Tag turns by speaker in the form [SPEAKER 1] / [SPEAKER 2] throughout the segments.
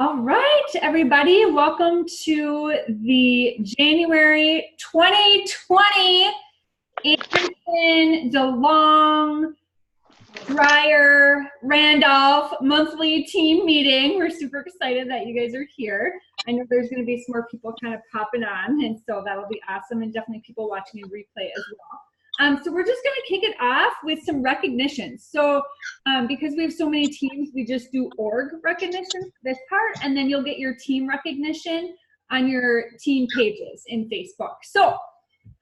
[SPEAKER 1] All right, everybody, welcome to the January 2020 Anderson, DeLong, Dreyer, Randolph monthly team meeting. We're super excited that you guys are here. I know there's going to be some more people kind of popping on, and so that'll be awesome, and definitely people watching a replay as well. So we're just going to kick it off with some recognitions. So because we have so many teams, we just do org recognition for this part, and then you'll get your team recognition on your team pages in Facebook. So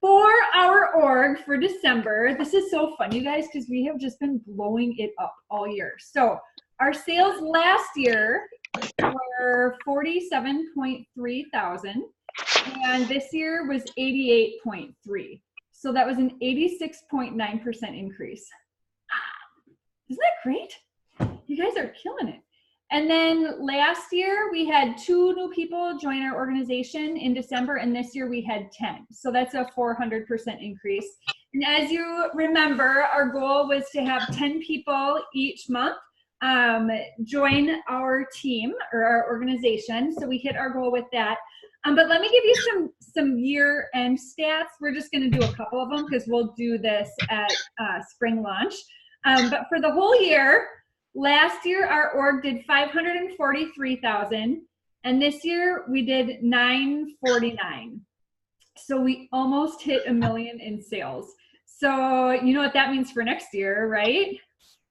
[SPEAKER 1] for our org for December, this is so fun, you guys, because we have just been blowing it up all year. So our sales last year were 47.3 thousand, and this year was 88.3. So that was an 86.9% increase. Isn't that great? You guys are killing it. And then last year we had 2 new people join our organization in December, and this year we had 10. So that's a 400% increase. And as you remember, our goal was to have 10 people each month join our team or our organization. So we hit our goal with that. But let me give you some year-end stats. We're just going to do a couple of them because we'll do this at spring launch. But for the whole year, last year our org did 543,000, and this year we did 949. So we almost hit $1 million in sales. So you know what that means for next year, right?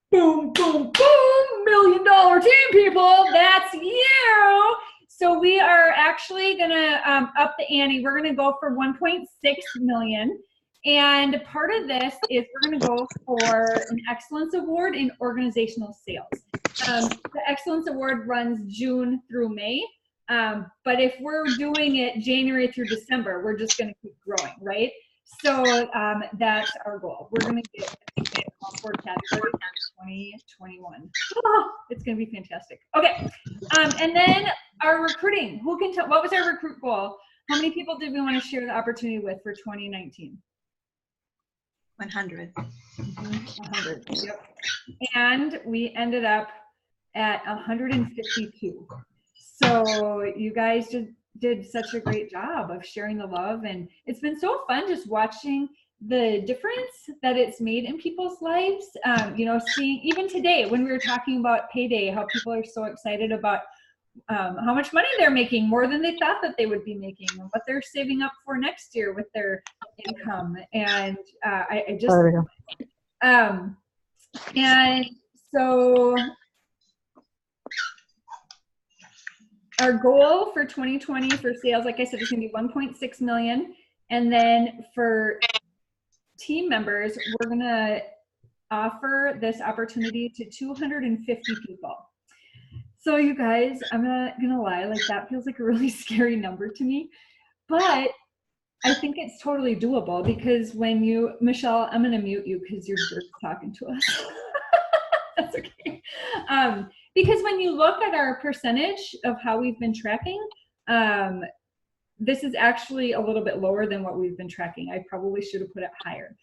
[SPEAKER 1] Boom, boom, boom! $1 million team, people. That's you. So we are actually gonna up the ante. We're gonna go for 1.6 million. And part of this is we're gonna go for an Excellence Award in Organizational Sales. The Excellence Award runs June through May. But if we're doing it January through December, we're just gonna keep growing, right? So that's our goal. We're gonna get all 4 categories in 2021. Oh, it's gonna be fantastic. Okay, and then our recruiting. Who can tell? What was our recruit goal? How many people did we want to share the opportunity with for 2019?
[SPEAKER 2] 100.
[SPEAKER 1] 100. Yep. And we ended up at 152. So you guys just did such a great job of sharing the love, and it's been so fun just watching the difference that it's made in people's lives. You know, seeing even today when we were talking about payday, how people are so excited about how much money they're making, more than they thought that they would be making, and what they're saving up for next year with their income. And I just and so our goal for 2020 for sales, like I said, is going to be 1.6 million. And then for team members, we're going to offer this opportunity to 250 people. So you guys, I'm not gonna lie, like that feels like a really scary number to me, but I think it's totally doable because when you, Michelle, I'm gonna mute you because you're just talking to us. That's okay. Because when you look at our percentage of how we've been tracking, this is actually a little bit lower than what we've been tracking. I probably should have put it higher.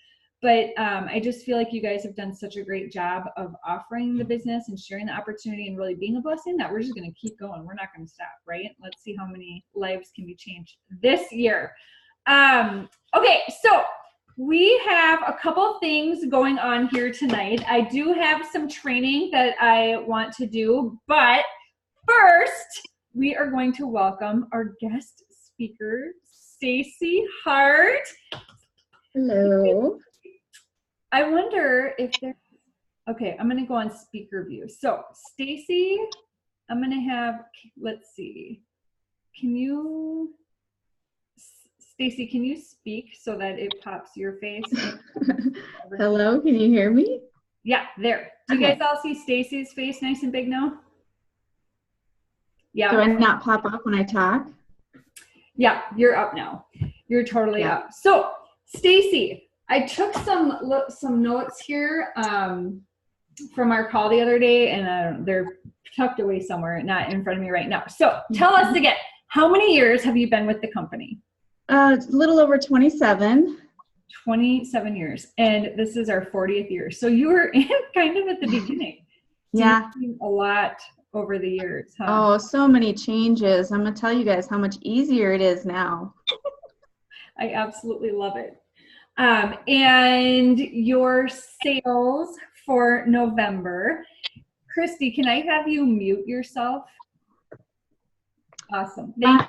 [SPEAKER 1] But I just feel like you guys have done such a great job of offering the business and sharing the opportunity and really being a blessing that we're just going to keep going. We're not going to stop, right? Let's see how many lives can be changed this year. Okay, so we have a couple things going on here tonight. I do have some training that I want to do, but first we are going to welcome our guest speaker, Stacey Hart.
[SPEAKER 3] Hello.
[SPEAKER 1] I wonder if there's, okay, I'm gonna go on speaker view. So Stacey, I'm gonna have, let's see, Stacey, can you speak so that it pops your face?
[SPEAKER 3] Hello, can you hear me?
[SPEAKER 1] Yeah, there. Do you guys all see Stacey's face nice and big now? Yeah.
[SPEAKER 3] Do I not pop up when I talk?
[SPEAKER 1] Yeah, you're up now. You're totally up. So Stacey, I took some notes here from our call the other day, and they're tucked away somewhere, not in front of me right now. So tell us again, how many years have you been with the company?
[SPEAKER 3] A little over 27.
[SPEAKER 1] 27 years, and this is our 40th year. So you were in kind of at the beginning.
[SPEAKER 3] Yeah.
[SPEAKER 1] A lot over the years, huh?
[SPEAKER 3] Oh, so many changes. I'm going to tell you guys how much easier it is now.
[SPEAKER 1] I absolutely love it. And your sales for November. Christy, can I have you mute yourself? Awesome. Thank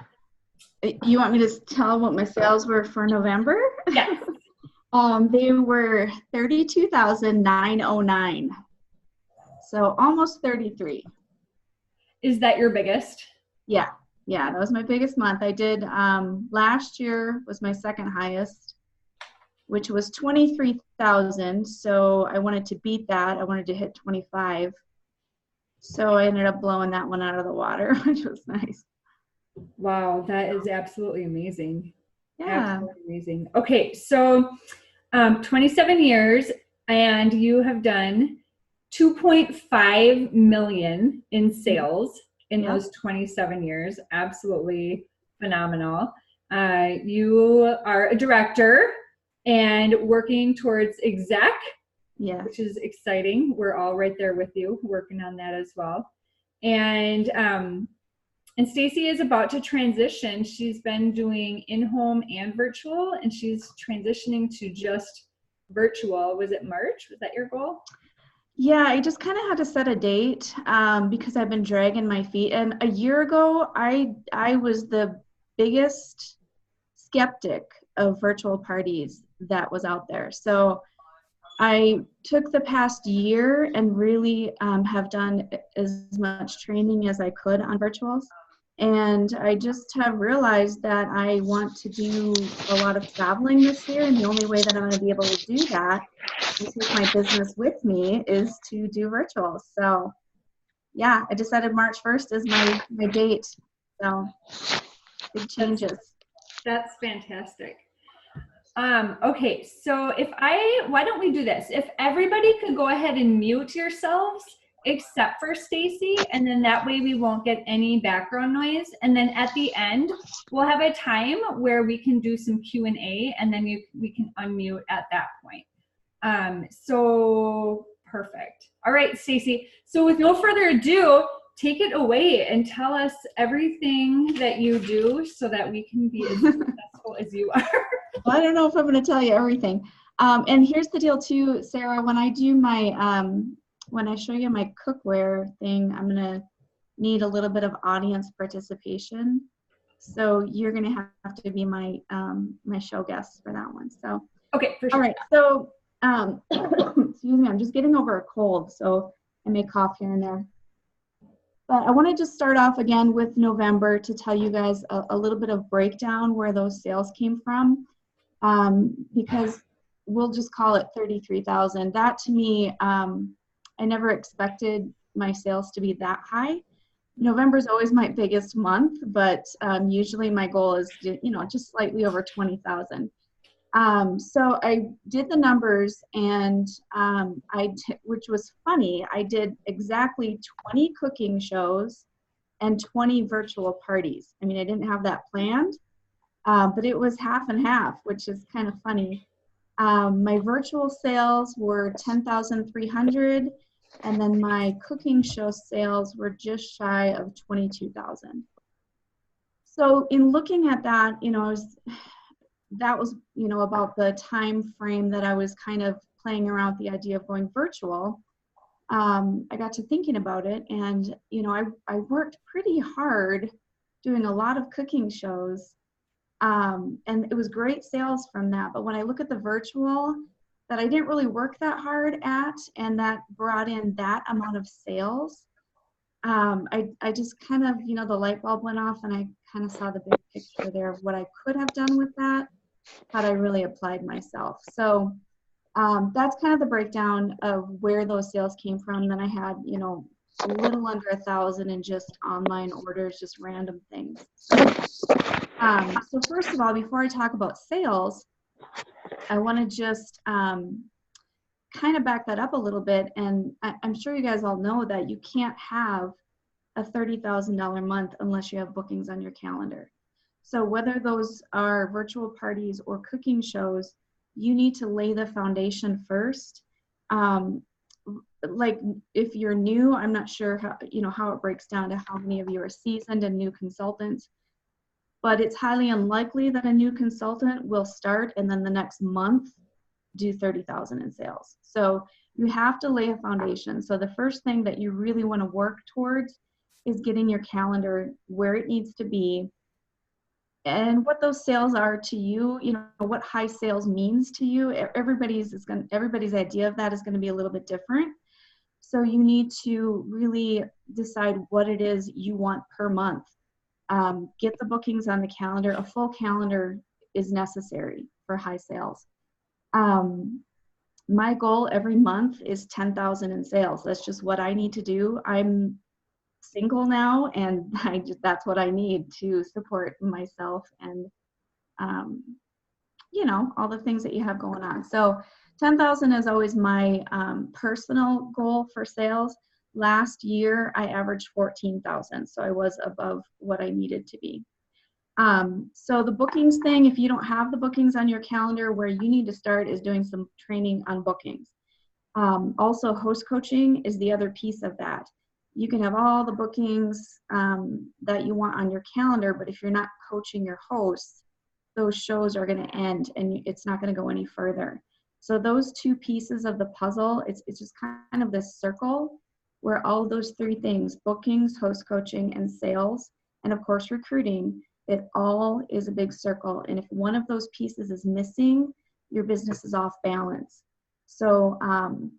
[SPEAKER 1] you.
[SPEAKER 3] You want me to tell what my sales were for November?
[SPEAKER 1] Yes.
[SPEAKER 3] They were 32,909. So almost 33.
[SPEAKER 1] Is that your biggest?
[SPEAKER 3] Yeah, that was my biggest month. I did last year was my second highest, which was 23,000. So I wanted to beat that. I wanted to hit 25. So I ended up blowing that one out of the water, which was nice.
[SPEAKER 1] Wow, that is absolutely amazing.
[SPEAKER 3] Yeah.
[SPEAKER 1] Absolutely amazing. Okay, so 27 years, and you have done 2.5 million in sales in those 27 years. Absolutely phenomenal. You are a director and working towards exec, which is exciting. We're all right there with you, working on that as well. And Stacey is about to transition. She's been doing in-home and virtual, and she's transitioning to just virtual. Was it March? Was that your goal?
[SPEAKER 3] Yeah, I just kind of had to set a date because I've been dragging my feet. And a year ago, I was the biggest skeptic of virtual parties that was out there. So I took the past year and really have done as much training as I could on virtuals. And I just have realized that I want to do a lot of traveling this year. And the only way that I'm going to be able to do that and take my business with me is to do virtual. So yeah, I decided March 1st is my date. So big changes.
[SPEAKER 1] That's fantastic. Okay, so why don't we do this? If everybody could go ahead and mute yourselves except for Stacey, and then that way we won't get any background noise. And then at the end, we'll have a time where we can do some Q&A, and then we can unmute at that point. So perfect. All right, Stacey. So with no further ado, take it away and tell us everything that you do so that we can be as successful as you are.
[SPEAKER 3] Well, I don't know if I'm going to tell you everything. And here's the deal too, Sarah, when I do my, when I show you my cookware thing, I'm going to need a little bit of audience participation. So you're going to have to be my, my show guest for that one. So,
[SPEAKER 1] okay, for sure.
[SPEAKER 3] All right. So, excuse me, I'm just getting over a cold, so I may cough here and there. But I want to just start off again with November to tell you guys a little bit of breakdown where those sales came from. Because we'll just call it 33,000. That to me, I never expected my sales to be that high. November is always my biggest month, but usually my goal is, just slightly over 20,000. So I did the numbers, and which was funny, I did exactly 20 cooking shows and 20 virtual parties. I mean, I didn't have that planned. But it was half and half, which is kind of funny. My virtual sales were 10,300, and then my cooking show sales were just shy of 22,000. So in looking at that, that was about the time frame that I was kind of playing around with the idea of going virtual. I got to thinking about it, and I worked pretty hard doing a lot of cooking shows. And it was great sales from that. But when I look at the virtual that I didn't really work that hard at, and that brought in that amount of sales, I just kind of, the light bulb went off, and I kind of saw the big picture there of what I could have done with that had I really applied myself. So that's kind of the breakdown of where those sales came from. Then I had, a little under 1,000 in just online orders, just random things. So first of all, before I talk about sales, I want to just kind of back that up a little bit. And I'm sure you guys all know that you can't have a $30,000 month unless you have bookings on your calendar. So whether those are virtual parties or cooking shows, you need to lay the foundation first. like if you're new, I'm not sure how, how it breaks down to how many of you are seasoned and new consultants, but it's highly unlikely that a new consultant will start and then the next month do 30,000 in sales. So you have to lay a foundation. So the first thing that you really want to work towards is getting your calendar where it needs to be, and what those sales are to you, what high sales means to you. Everybody's idea of that is going to be a little bit different. So you need to really decide what it is you want per month. Get the bookings on the calendar. A full calendar is necessary for high sales. My goal every month is 10,000 in sales. That's just what I need to do. I'm single now, and that's what I need to support myself and all the things that you have going on. So 10,000 is always my personal goal for sales. Last year I averaged 14,000, so I was above what I needed to be. So the bookings thing, if you don't have the bookings on your calendar, where you need to start is doing some training on bookings. Also, host coaching is the other piece of that. You can have all the bookings that you want on your calendar, but if you're not coaching your hosts, those shows are going to end and it's not going to go any further. So those two pieces of the puzzle, it's just kind of this circle where all those three things, bookings, host coaching, and sales, and of course recruiting, it all is a big circle. And if one of those pieces is missing, your business is off balance. So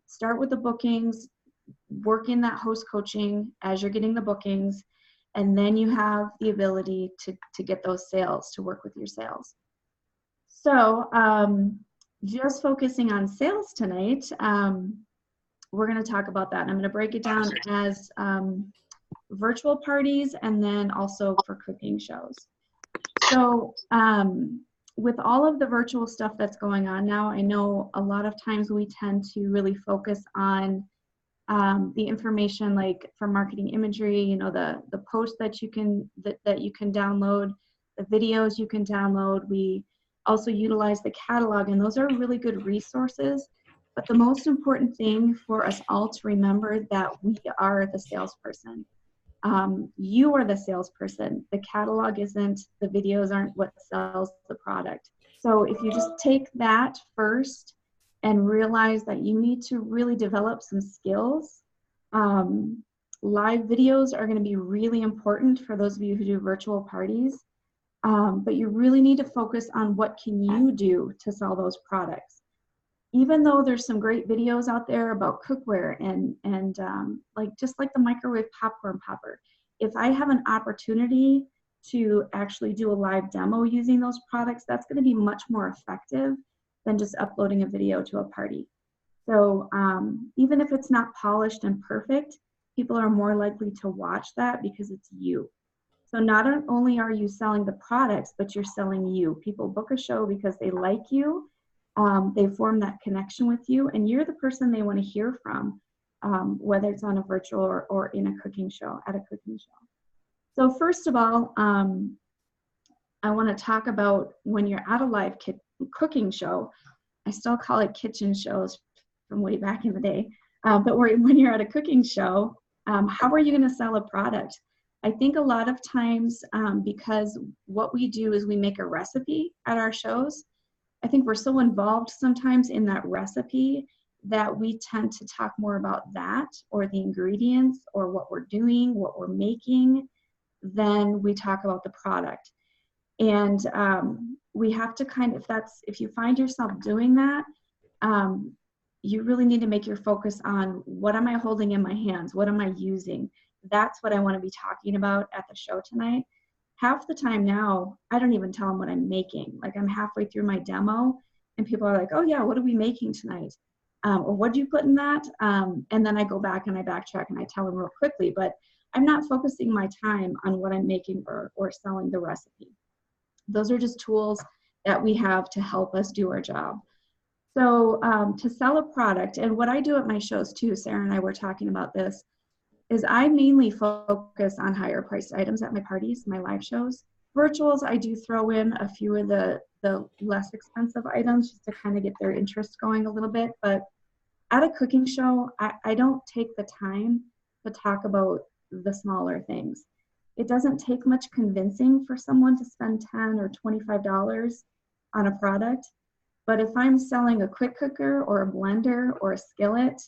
[SPEAKER 3] start with the bookings, work in that host coaching as you're getting the bookings, and then you have the ability to get those sales, to work with your sales. So just focusing on sales tonight, we're going to talk about that. And I'm going to break it down as virtual parties and then also for cooking shows. So with all of the virtual stuff that's going on now, I know a lot of times we tend to really focus on the information, like for marketing imagery, the posts that you can download, the videos you can download. We also utilize the catalog, and those are really good resources. But the most important thing for us all to remember that we are the salesperson. You are the salesperson. The catalog isn't, the videos aren't what sells the product. So if you just take that first and realize that you need to really develop some skills, live videos are going to be really important for those of you who do virtual parties, but you really need to focus on what can you do to sell those products. Even though there's some great videos out there about cookware and just like the microwave popcorn popper, if I have an opportunity to actually do a live demo using those products, that's going to be much more effective than just uploading a video to a party. So even if it's not polished and perfect, people are more likely to watch that because it's you. So not only are you selling the products, but you're selling you. People book a show because they like you. They form that connection with you, and you're the person they want to hear from, whether it's on a virtual or in a cooking show, at a cooking show. So first of all, I want to talk about when you're at a live cooking show. I still call it kitchen shows from way back in the day, but when you're at a cooking show, how are you going to sell a product? I think a lot of times, because what we do is we make a recipe at our shows, I think we're so involved sometimes in that recipe that we tend to talk more about that or the ingredients or what we're doing, what we're making, than we talk about the product. And we have to if you find yourself doing that, you really need to make your focus on what am I holding in my hands? What am I using? That's what I want to be talking about at the show tonight. Half the time now, I don't even tell them what I'm making. Like I'm halfway through my demo and people are like, oh yeah, what are we making tonight? Or what do you put in that? And then I go back and I backtrack and I tell them real quickly, but I'm not focusing my time on what I'm making or selling the recipe. Those are just tools that we have to help us do our job. So to sell a product, and what I do at my shows too, Sarah and I were talking about this, is I mainly focus on higher priced items at my parties, my live shows. Virtuals, I do throw in a few of the less expensive items just to kind of get their interest going a little bit. But at a cooking show, I don't take the time to talk about the smaller things. It doesn't take much convincing for someone to spend $10 or $25 on a product. But if I'm selling a quick cooker or a blender or a skillet,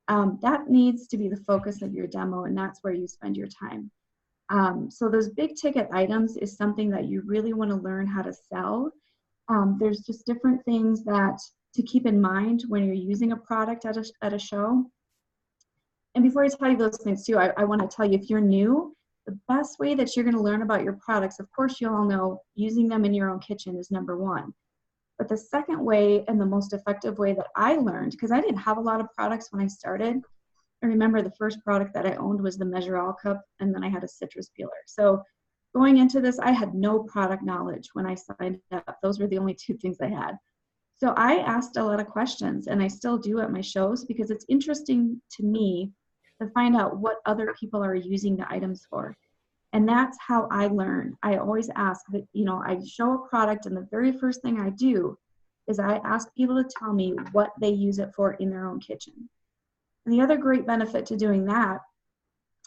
[SPEAKER 3] that needs to be the focus of your demo, and that's where you spend your time. So those big ticket items is something that you really want to learn how to sell. There's just different things that to keep in mind when you're using a product at a show. And before I tell you those things too, I want to tell you, if you're new, the best way that you're going to learn about your products, of course, you all know using them in your own kitchen is number one. But the second way and the most effective way that I learned, because I didn't have a lot of products when I started. I remember the first product that I owned was the Measure All cup, and then I had a citrus peeler. So going into this, I had no product knowledge when I signed up. Those were the only two things I had. So I asked a lot of questions, and I still do at my shows, because it's interesting to me to find out what other people are using the items for. And that's how I learn. I always ask that, I show a product, and the very first thing I do is I ask people to tell me what they use it for in their own kitchen. And the other great benefit to doing that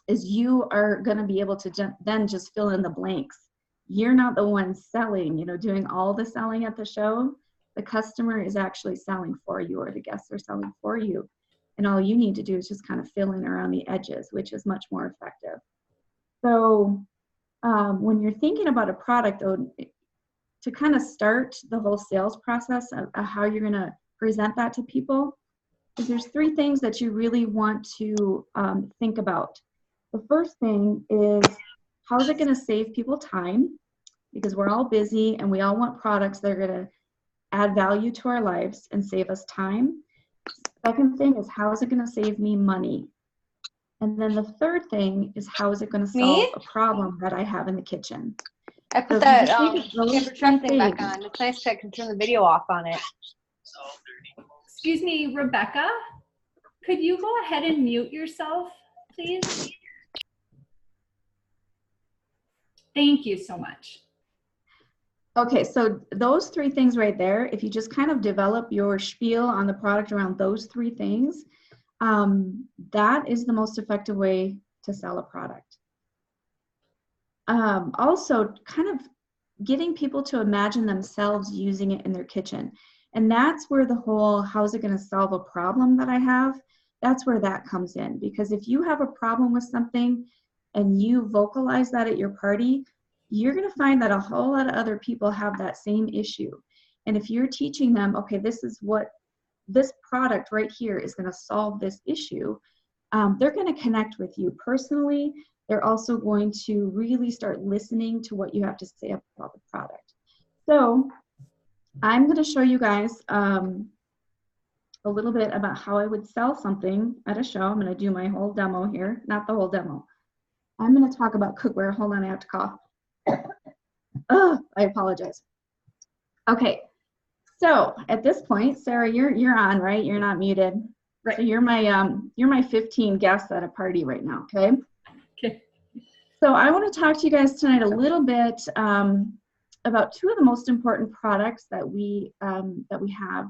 [SPEAKER 3] is you are going to be able to then just fill in the blanks. You're not the one selling, doing all the selling at the show. The customer is actually selling for you, or the guests are selling for you. And all you need to do is just kind of fill in around the edges, which is much more effective. So when you're thinking about a product, though, to kind of start the whole sales process of how you're going to present that to people, is there's three things that you really want to think about. The first thing is, how is it going to save people time? Because we're all busy and we all want products that are going to add value to our lives and save us time. Second thing is, how is it going to save me money? And then the third thing is, how is it going to solve a problem that I have in the kitchen?
[SPEAKER 2] I put that temperature thing back on. It's nice to turn the video off on it.
[SPEAKER 1] Excuse me, Rebecca, could you go ahead and mute yourself, please? Thank you so much.
[SPEAKER 3] Okay, so those three things right there, if you just kind of develop your spiel on the product around those three things, that is the most effective way to sell a product. Also, kind of getting people to imagine themselves using it in their kitchen. And that's where the whole, how is it going to solve a problem that I have? That's where that comes in. Because if you have a problem with something and you vocalize that at your party, you're going to find that a whole lot of other people have that same issue. And if you're teaching them, okay, this is what this product right here is going to solve this issue, they're going to connect with you personally. They're also going to really start listening to what you have to say about the product. So I'm going to show you guys a little bit about how I would sell something at a show. I'm going to do my whole demo here, not the whole demo. I'm going to talk about cookware. Hold on, I have to cough. Oh, I apologize. Okay, so at this point, Sarah, you're on, right? You're not muted. Right. So you're my 15 guests at a party right now, okay?
[SPEAKER 1] Okay.
[SPEAKER 3] So I want to talk to you guys tonight a little bit about two of the most important products that we have.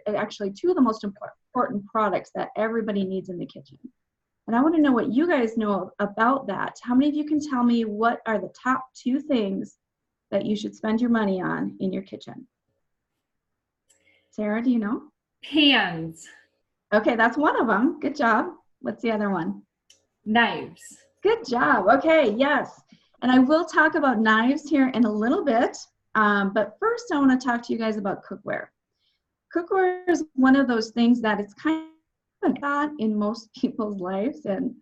[SPEAKER 3] Actually, two of the most important products that everybody needs in the kitchen. And I want to know what you guys know about that. How many of you can tell me what are the top two things that you should spend your money on in your kitchen? Sarah, do you know?
[SPEAKER 1] Pans.
[SPEAKER 3] Okay, that's one of them. Good job. What's the other one?
[SPEAKER 1] Knives.
[SPEAKER 3] Good job. Okay, yes. And I will talk about knives here in a little bit. But first, I want to talk to you guys about cookware. Cookware is one of those things that it's kind of not in most people's lives. And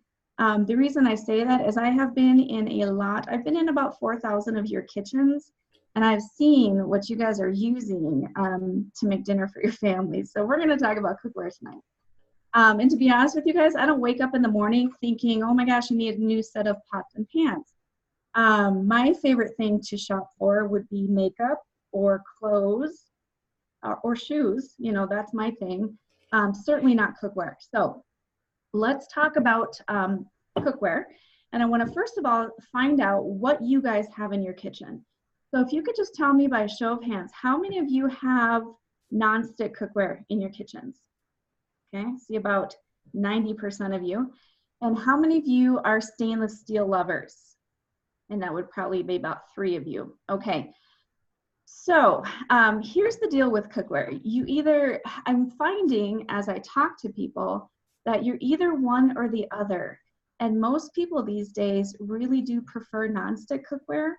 [SPEAKER 3] the reason I say that is I have been in I've been in about 4,000 of your kitchens, and I've seen what you guys are using to make dinner for your families. So we're going to talk about cookware tonight. And to be honest with you guys, I don't wake up in the morning thinking, oh my gosh, I need a new set of pots and pans. My favorite thing to shop for would be makeup or clothes or shoes. That's my thing. Certainly not cookware. So let's talk about cookware. And I want to first of all find out what you guys have in your kitchen. So if you could just tell me by a show of hands, how many of you have nonstick cookware in your kitchens? Okay, see about 90% of you. And how many of you are stainless steel lovers? And that would probably be about 3 of you. Okay, so here's the deal with cookware. I'm finding as I talk to people that you're either one or the other. And most people these days really do prefer nonstick cookware.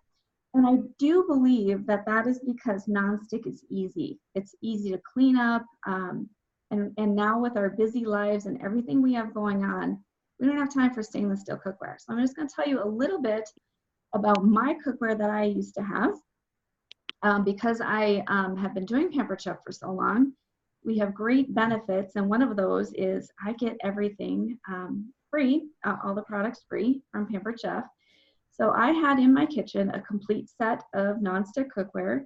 [SPEAKER 3] And I do believe that that is because nonstick is easy. It's easy to clean up. And now with our busy lives and everything we have going on, we don't have time for stainless steel cookware. So I'm just going to tell you a little bit about my cookware that I used to have. Because I have been doing Pampered Chef for so long, we have great benefits. And one of those is I get everything free, all the products free from Pampered Chef. So I had in my kitchen a complete set of nonstick cookware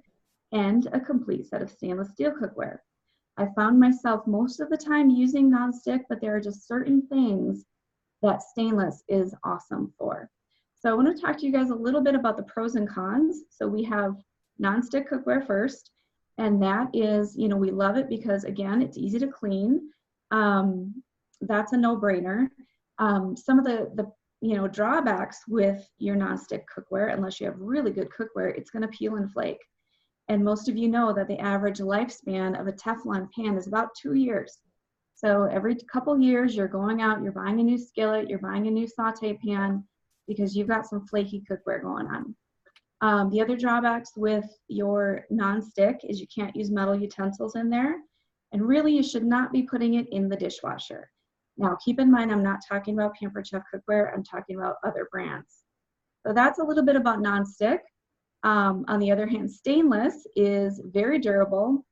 [SPEAKER 3] and a complete set of stainless steel cookware. I found myself most of the time using nonstick, but there are just certain things that stainless is awesome for. So I want to talk to you guys a little bit about the pros and cons. So we have nonstick cookware first, and that is, you know, we love it because, again, it's easy to clean. That's a no-brainer. Some of the drawbacks with your nonstick cookware, unless you have really good cookware, it's going to peel and flake. And most of you know that the average lifespan of a Teflon pan is about 2 years. So every couple years, you're going out, you're buying a new skillet, you're buying a new saute pan because you've got some flaky cookware going on. The other drawbacks with your nonstick is you can't use metal utensils in there. And really, you should not be putting it in the dishwasher. Now, keep in mind, I'm not talking about Pampered Chef cookware. I'm talking about other brands. So that's a little bit about nonstick. On the other hand, stainless is very durable.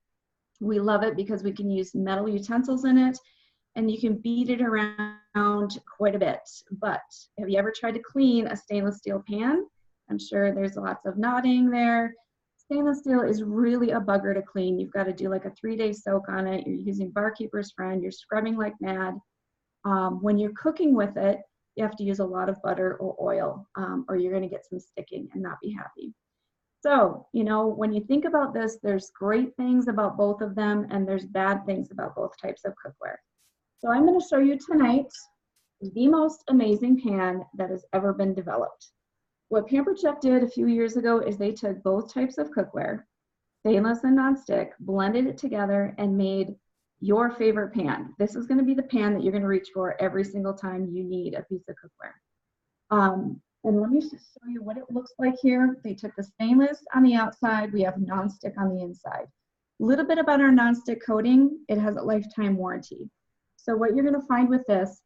[SPEAKER 3] We love it because we can use metal utensils in it, and you can beat it around quite a bit. But have you ever tried to clean a stainless steel pan? I'm sure there's lots of nodding there. Stainless steel is really a bugger to clean. You've got to do like a 3-day soak on it. You're using Barkeeper's Friend. You're scrubbing like mad. When you're cooking with it, you have to use a lot of butter or oil, or you're going to get some sticking and not be happy. So, you know, when you think about this, there's great things about both of them, and there's bad things about both types of cookware. So I'm going to show you tonight the most amazing pan that has ever been developed. What Pampered Chef did a few years ago is they took both types of cookware, stainless and nonstick, blended it together, and made your favorite pan. This is going to be the pan that you're going to reach for every single time you need a piece of cookware. And let me just show you what it looks like here. They took the stainless on the outside. We have nonstick on the inside. A little bit about our nonstick coating. It has a lifetime warranty. So what you're going to find with this,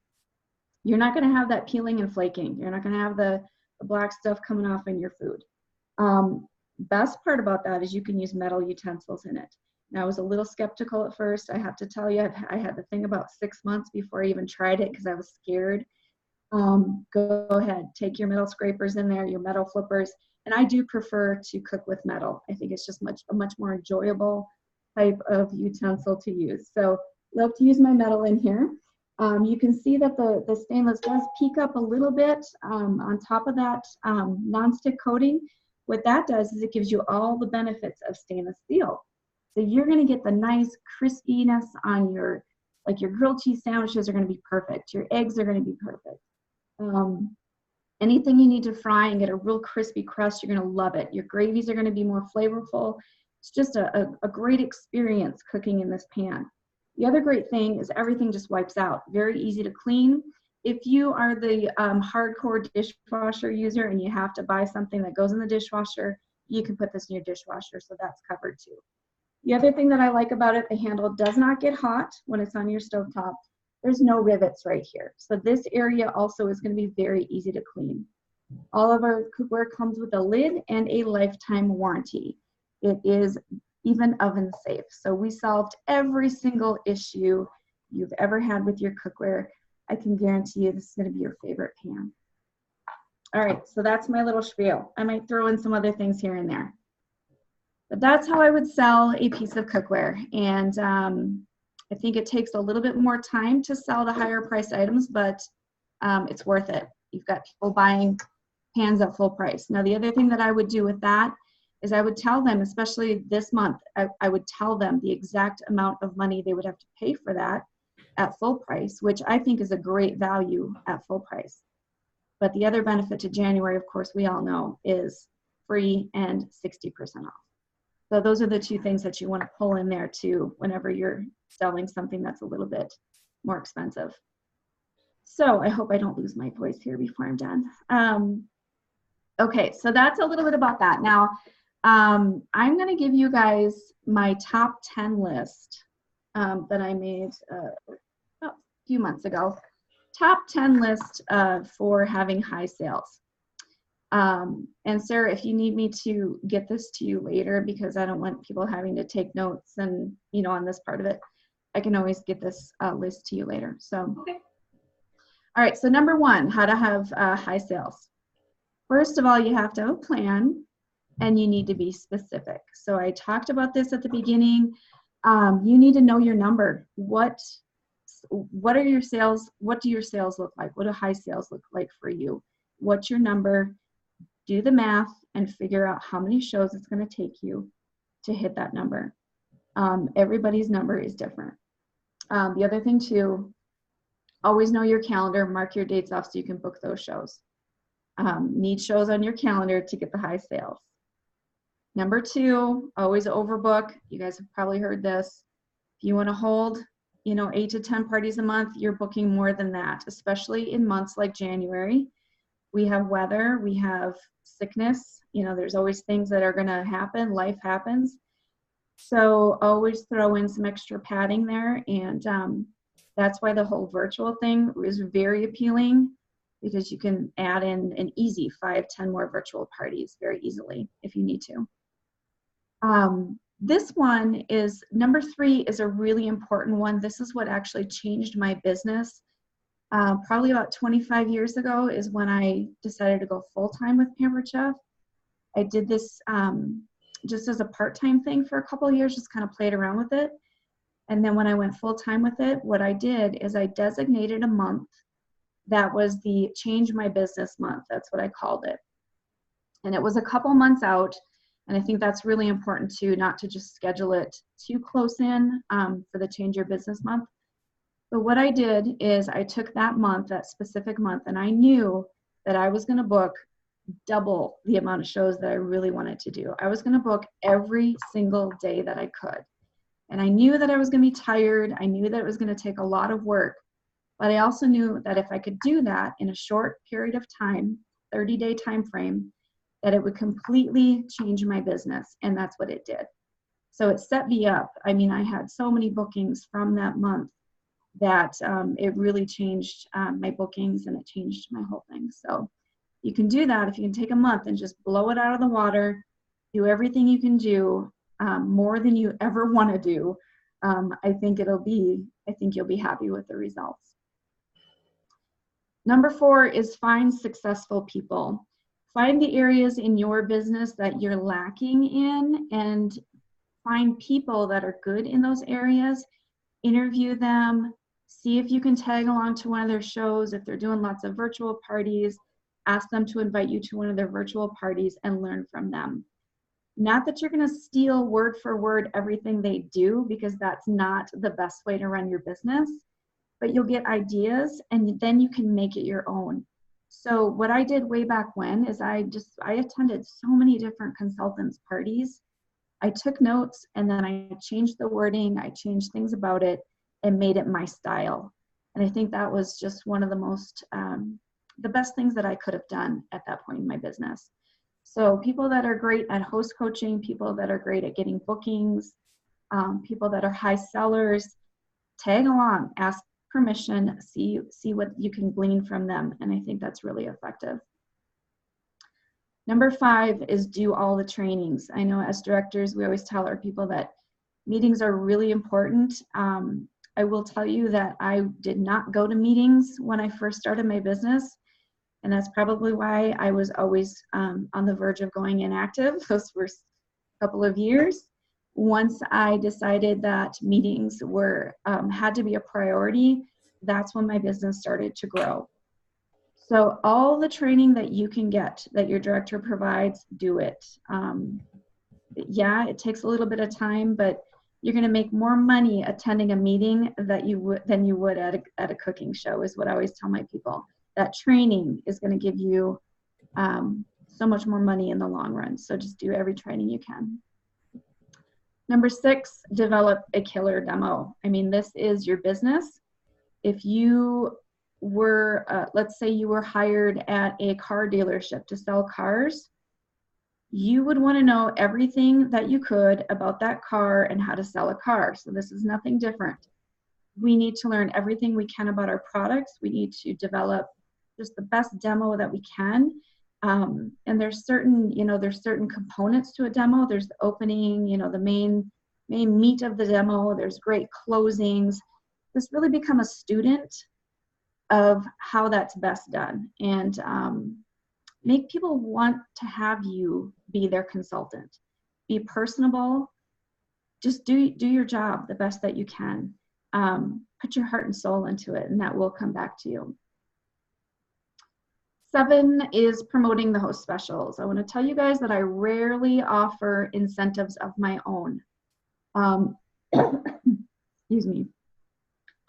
[SPEAKER 3] you're not going to have that peeling and flaking. You're not going to have the black stuff coming off in your food. Best part about that is you can use metal utensils in it. Now, I was a little skeptical at first. I have to tell you, I had the thing about 6 months before I even tried it because I was scared. Go ahead, take your metal scrapers in there, your metal flippers. And I do prefer to cook with metal. I think it's just a much more enjoyable type of utensil to use. So love to use my metal in here. You can see that the stainless does peak up a little bit on top of that nonstick coating. What that does is it gives you all the benefits of stainless steel. So you're going to get the nice crispiness on your grilled cheese sandwiches are going to be perfect. Your eggs are going to be perfect. Anything you need to fry and get a real crispy crust, you're going to love it. Your gravies are going to be more flavorful. It's just a great experience cooking in this pan. The other great thing is everything just wipes out. Very easy to clean. If you are the hardcore dishwasher user and you have to buy something that goes in the dishwasher, you can put this in your dishwasher, so that's covered too. The other thing that I like about it, the handle does not get hot when it's on your stovetop. There's no rivets right here. So this area also is going to be very easy to clean. All of our cookware comes with a lid and a lifetime warranty. It is even oven safe. So we solved every single issue you've ever had with your cookware. I can guarantee you this is going to be your favorite pan. All right, so that's my little spiel. I might throw in some other things here and there. But that's how I would sell a piece of cookware. And I think it takes a little bit more time to sell the higher priced items, but it's worth it. You've got people buying pans at full price. Now, the other thing that I would do with that is I would tell them, especially this month, I would tell them the exact amount of money they would have to pay for that. at full price, which I think is a great value at full price. But the other benefit to January, of course, we all know, is free and 60% off. So those are the two things that you want to pull in there too whenever you're selling something that's a little bit more expensive. So I hope I don't lose my voice here before I'm done. Okay, so that's a little bit about that. Now, I'm going to give you guys my top 10 list that I made a few months ago. Top 10 list for having high sales. And Sarah, if you need me to get this to you later, because I don't want people having to take notes and, you know, on this part of it, I can always get this list to you later. So,
[SPEAKER 1] Okay.
[SPEAKER 3] All right, so number one, how to have high sales. First of all, you have to have a plan and you need to be specific. So I talked about this at the beginning. You need to know your number. What are your sales? What do your sales look like? What do high sales look like for you? What's your number? Do the math and figure out how many shows it's going to take you to hit that number. Everybody's number is different. The other thing too, always know your calendar, mark your dates off so you can book those shows. Need shows on your calendar to get the high sales. Number two, always overbook. You guys have probably heard this. If you want to hold, 8 to 10 parties a month, you're booking more than that, especially in months like January. We have weather, we have sickness, there's always things that are going to happen, life happens. So always throw in some extra padding there, and that's why the whole virtual thing is very appealing, because you can add in an easy 5-10 more virtual parties very easily if you need to. This one is, number 3 is a really important one. This is what actually changed my business. Probably about 25 years ago is when I decided to go full-time with Pampered Chef. I did this just as a part-time thing for a couple of years, just kind of played around with it. And then when I went full-time with it, what I did is I designated a month that was the change my business month. That's what I called it. And it was a couple months out. And I think that's really important too, not to just schedule it too close in for the change your business month. But what I did is I took that month, that specific month, and I knew that I was going to book double the amount of shows that I really wanted to do. I was going to book every single day that I could. And I knew that I was going to be tired. I knew that it was going to take a lot of work. But I also knew that if I could do that in a short period of time, 30-day time frame, that it would completely change my business. And that's what it did. So it set me up. I mean, I had so many bookings from that month that it really changed my bookings, and it changed my whole thing. So you can do that if you can take a month and just blow it out of the water, do everything you can do, more than you ever want to do. I think you'll be happy with the results. Number 4 is find successful people. Find the areas in your business that you're lacking in and find people that are good in those areas, interview them, see if you can tag along to one of their shows. If they're doing lots of virtual parties, ask them to invite you to one of their virtual parties and learn from them. Not that you're going to steal word for word everything they do, because that's not the best way to run your business, but you'll get ideas and then you can make it your own. So what I did way back when is I attended so many different consultants' parties. I took notes and then I changed the wording, I changed things about it and made it my style. And I think that was just one of the most, the best things that I could have done at that point in my business. So people that are great at host coaching, people that are great at getting bookings, people that are high sellers, tag along, ask permission, see what you can glean from them. And I think that's really effective. Number 5 is do all the trainings. I know as directors, we always tell our people that meetings are really important. I will tell you that I did not go to meetings when I first started my business. And that's probably why I was always on the verge of going inactive those first couple of years. Once I decided that meetings had to be a priority, that's when my business started to grow. So all the training that you can get, that your director provides, do it. Yeah, it takes a little bit of time, but You're going to make more money attending a meeting than you would at a cooking show, is what I always tell my people. That training is going to give you so much more money in the long run. So just do every training you can. Number 6, develop a killer demo. I mean, this is your business. If you were, let's say you were hired at a car dealership to sell cars, you would want to know everything that you could about that car and how to sell a car. So this is nothing different. We need to learn everything we can about our products. We need to develop just the best demo that we can. And there's certain, there's certain components to a demo. There's the opening, the main meat of the demo. There's great closings. Just really become a student of how that's best done, and make people want to have you be their consultant. Be personable. Just do your job the best that you can. Put your heart and soul into it, and that will come back to you. 7 is promoting the host specials. I want to tell you guys that I rarely offer incentives of my own. Excuse me.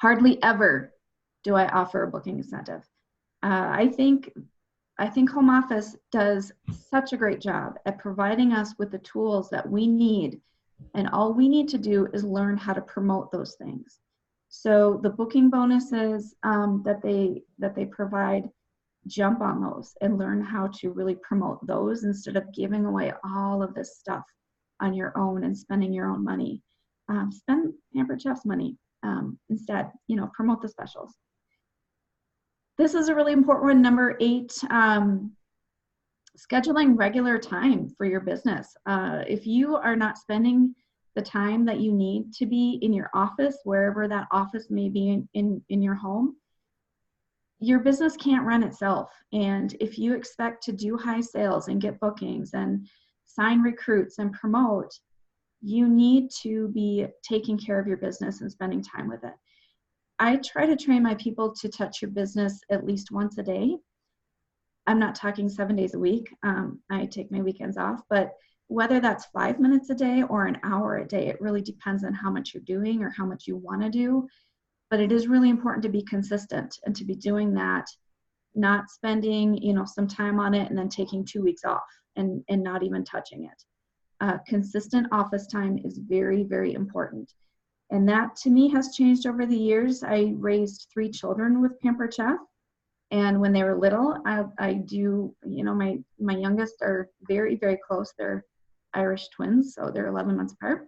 [SPEAKER 3] Hardly ever do I offer a booking incentive. I think home office does such a great job at providing us with the tools that we need, and all we need to do is learn how to promote those things. So the booking bonuses that they provide, jump on those and learn how to really promote those instead of giving away all of this stuff on your own and spending your own money. Spend Pampered Chef's money instead. Promote the specials. This is a really important one. Number 8, scheduling regular time for your business. If you are not spending the time that you need to be in your office, wherever that office may be in your home, your business can't run itself. And if you expect to do high sales and get bookings and sign recruits and promote, you need to be taking care of your business and spending time with it. I try to train my people to touch your business at least once a day. I'm not talking 7 days a week. I take my weekends off, but whether that's 5 minutes a day or an hour a day, it really depends on how much you're doing or how much you want to do. But it is really important to be consistent and to be doing that, not spending, some time on it and then taking 2 weeks off and not even touching it. Consistent office time is very, very important. And that to me has changed over the years. I raised 3 children with Pampered Chef. And when they were little, I do, my youngest are very, very close. They're Irish twins, so they're 11 months apart.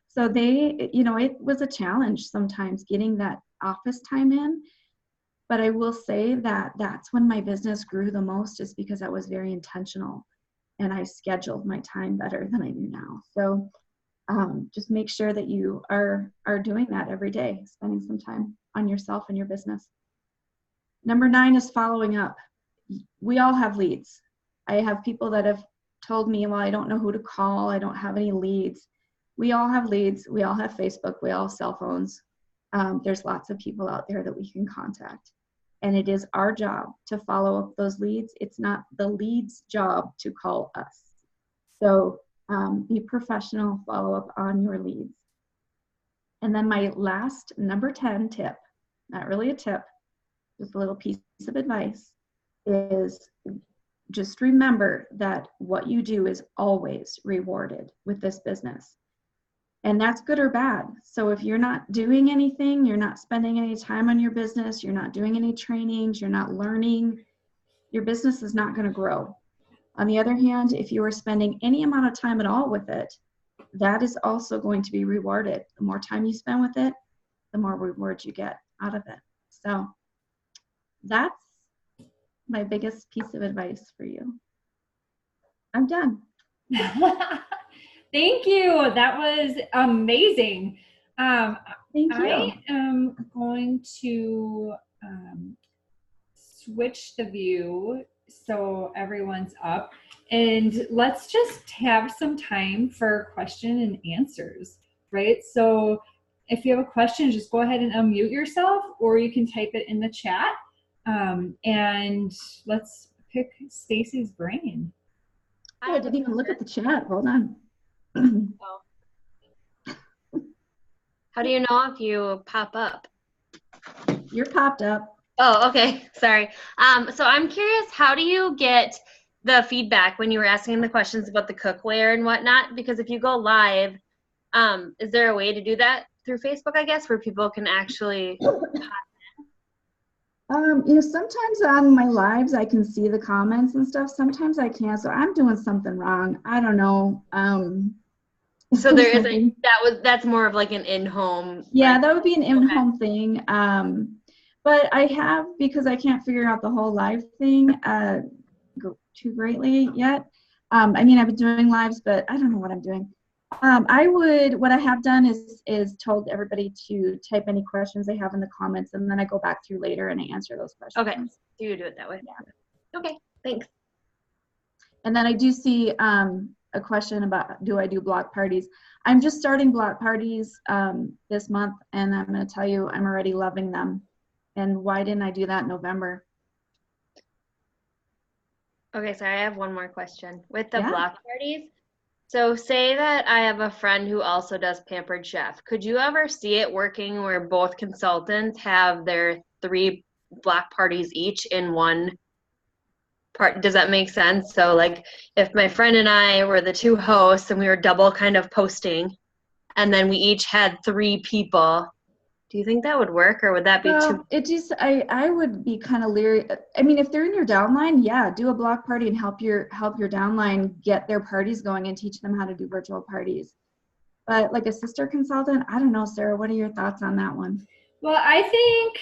[SPEAKER 3] So they, it was a challenge sometimes getting that office time in. But I will say that that's when my business grew the most, is because I was very intentional and I scheduled my time better than I do now. So just make sure that you are doing that every day, spending some time on yourself and your business. Number 9 is following up. We all have leads. I have people that have told me, well, I don't know who to call. I don't have any leads. We all have leads. We all have Facebook. We all have cell phones. There's lots of people out there that we can contact. And it is our job to follow up those leads. It's not the lead's job to call us. So be professional, follow up on your leads. And then my last, number 10 tip, not really a tip, just a little piece of advice, is just remember that what you do is always rewarded with this business. And that's good or bad. So if you're not doing anything, you're not spending any time on your business, you're not doing any trainings, you're not learning, your business is not going to grow. On the other hand, if you are spending any amount of time at all with it, that is also going to be rewarded. The more time you spend with it, the more rewards you get out of it. So that's my biggest piece of advice for you. I'm done.
[SPEAKER 1] Thank you. That was amazing.
[SPEAKER 3] Thank you.
[SPEAKER 1] I am going to switch the view so everyone's up, and let's just have some time for question and answers, right? So if you have a question, just go ahead and unmute yourself, or you can type it in the chat, and let's pick Stacey's brain.
[SPEAKER 3] I didn't even look at the chat. Hold on.
[SPEAKER 2] Oh.
[SPEAKER 4] How do you know if you pop up?
[SPEAKER 3] You're popped up.
[SPEAKER 4] Oh, okay. Sorry. So I'm curious, how do you get the feedback when you were asking the questions about the cookware and whatnot? Because if you go live, is there a way to do that through Facebook, I guess, where people can actually
[SPEAKER 3] Sometimes on my lives I can see the comments and stuff. Sometimes I can't. So I'm doing something wrong. I don't know.
[SPEAKER 4] So there isn't, that's more of like an in-home.
[SPEAKER 3] Yeah, that would be an in-home thing. But I have, because I can't figure out the whole live thing too greatly yet. I mean, I've been doing lives, but I don't know what I'm doing. What I have done is told everybody to type any questions they have in the comments, and then I go back through later and I answer those questions.
[SPEAKER 4] Okay, so you do it that way.
[SPEAKER 3] Yeah.
[SPEAKER 4] Okay, thanks.
[SPEAKER 3] And then I do see a question about, do I do block parties? I'm just starting block parties this month, and I'm going to tell you, I'm already loving them. And why didn't I do that in November?
[SPEAKER 4] Okay, sorry, I have one more question. With the block parties, so say that I have a friend who also does Pampered Chef. Could you ever see it working where both consultants have their 3 block parties each in one part? Does that make sense? So like if my friend and I were the 2 hosts and we were double kind of posting, and then we each had 3 people, do you think that would work, or would that be too?
[SPEAKER 3] It just, I would be kind of leery. I mean, if they're in your downline, yeah, do a block party and help your downline get their parties going and teach them how to do virtual parties. But like a sister consultant, I don't know, Sarah, what are your thoughts on that one?
[SPEAKER 1] Well, I think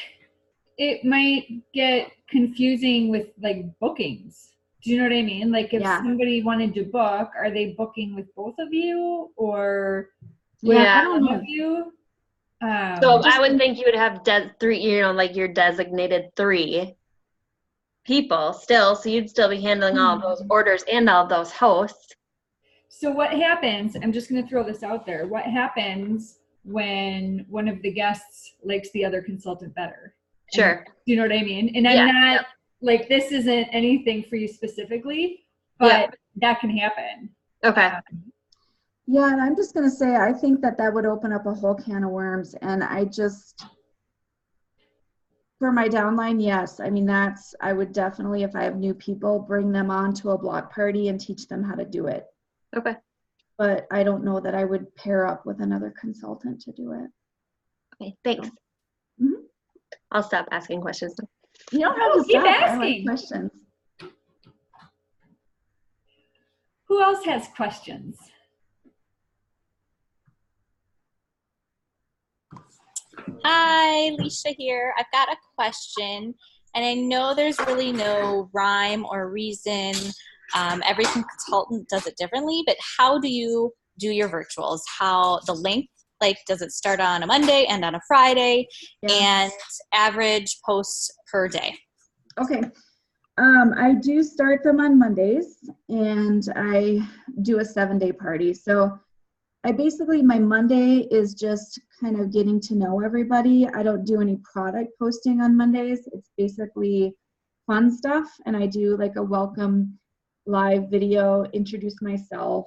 [SPEAKER 1] it might get confusing with like bookings. Do you know what I mean? Like if somebody wanted to book, are they booking with both of you, or
[SPEAKER 3] I don't know.
[SPEAKER 1] of you?
[SPEAKER 4] So I would think you would have 3, like your designated 3 people still, so you'd still be handling all of those orders and all of those hosts.
[SPEAKER 1] So what happens, I'm just going to throw this out there, what happens when one of the guests likes the other consultant better?
[SPEAKER 4] Sure.
[SPEAKER 1] Do you know what I mean? And I'm not, like, this isn't anything for you specifically, but that can happen.
[SPEAKER 4] Okay.
[SPEAKER 3] Yeah, and I'm just going to say, I think that would open up a whole can of worms. And for my downline, yes. I mean, I would definitely, if I have new people, bring them on to a block party and teach them how to do it.
[SPEAKER 4] Okay.
[SPEAKER 3] But I don't know that I would pair up with another consultant to do it.
[SPEAKER 4] Okay, thanks.
[SPEAKER 3] Mm-hmm.
[SPEAKER 4] I'll stop asking questions.
[SPEAKER 3] You don't have to
[SPEAKER 1] keep
[SPEAKER 3] stop.
[SPEAKER 1] asking.
[SPEAKER 3] I like questions.
[SPEAKER 1] Who else has questions?
[SPEAKER 5] Hi, Leisha here. I've got a question, and I know there's really no rhyme or reason. Every consultant does it differently, but how do you do your virtuals? How the length, like does it start on a Monday, end on a Friday, and average posts per day?
[SPEAKER 3] Okay. I do start them on Mondays, and I do a 7-day party. So my Monday is just kind of getting to know everybody. I don't do any product posting on Mondays. It's basically fun stuff. And I do like a welcome live video, introduce myself,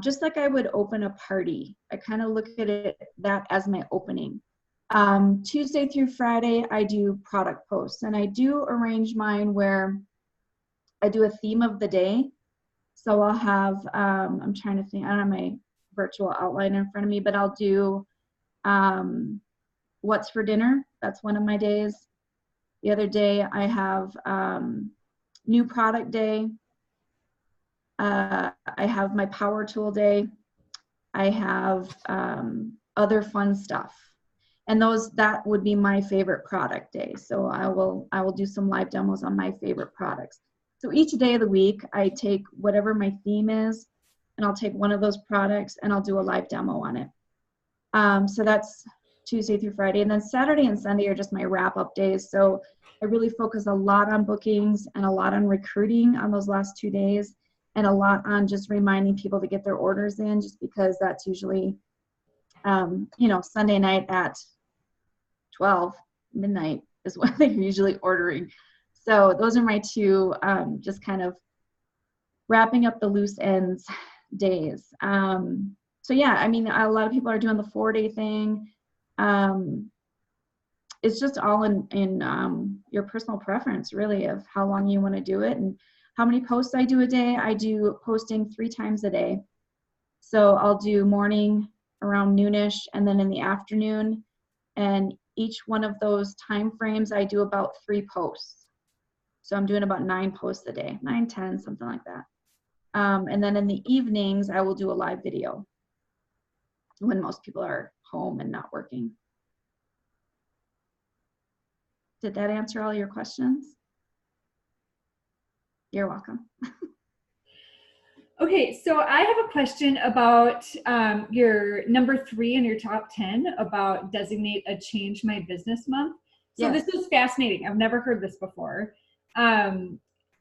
[SPEAKER 3] just like I would open a party. I kind of look at that as my opening. Tuesday through Friday, I do product posts, and I do arrange mine where I do a theme of the day. So I'll have, I'm trying to think, I don't have my virtual outline in front of me, but I'll do what's for dinner. That's one of my days. The other day I have new product day. I have my power tool day. I have other fun stuff. And that would be my favorite product day. So I will do some live demos on my favorite products. So each day of the week, I take whatever my theme is, and I'll take one of those products and I'll do a live demo on it. So that's Tuesday through Friday. And then Saturday and Sunday are just my wrap-up days. So I really focus a lot on bookings and a lot on recruiting on those last 2 days, and a lot on just reminding people to get their orders in, just because that's usually, Sunday night at 12 midnight is when they're usually ordering. So those are my 2 just kind of wrapping up the loose ends days. So yeah, I mean, a lot of people are doing the 4-day thing. It's just all in your personal preference, really, of how long you want to do it and how many posts I do a day. I do posting 3 times a day. So I'll do morning around noonish and then in the afternoon. And each one of those time frames, I do about 3 posts. So I'm doing about 9 posts a day, 9, 10, something like that. And then in the evenings, I will do a live video when most people are home and not working. Did that answer all your questions? You're welcome.
[SPEAKER 1] Okay, so I have a question about your number 3 in your top 10 about designate a change my business month. So
[SPEAKER 3] Yes.
[SPEAKER 1] This is fascinating. I've never heard this before. And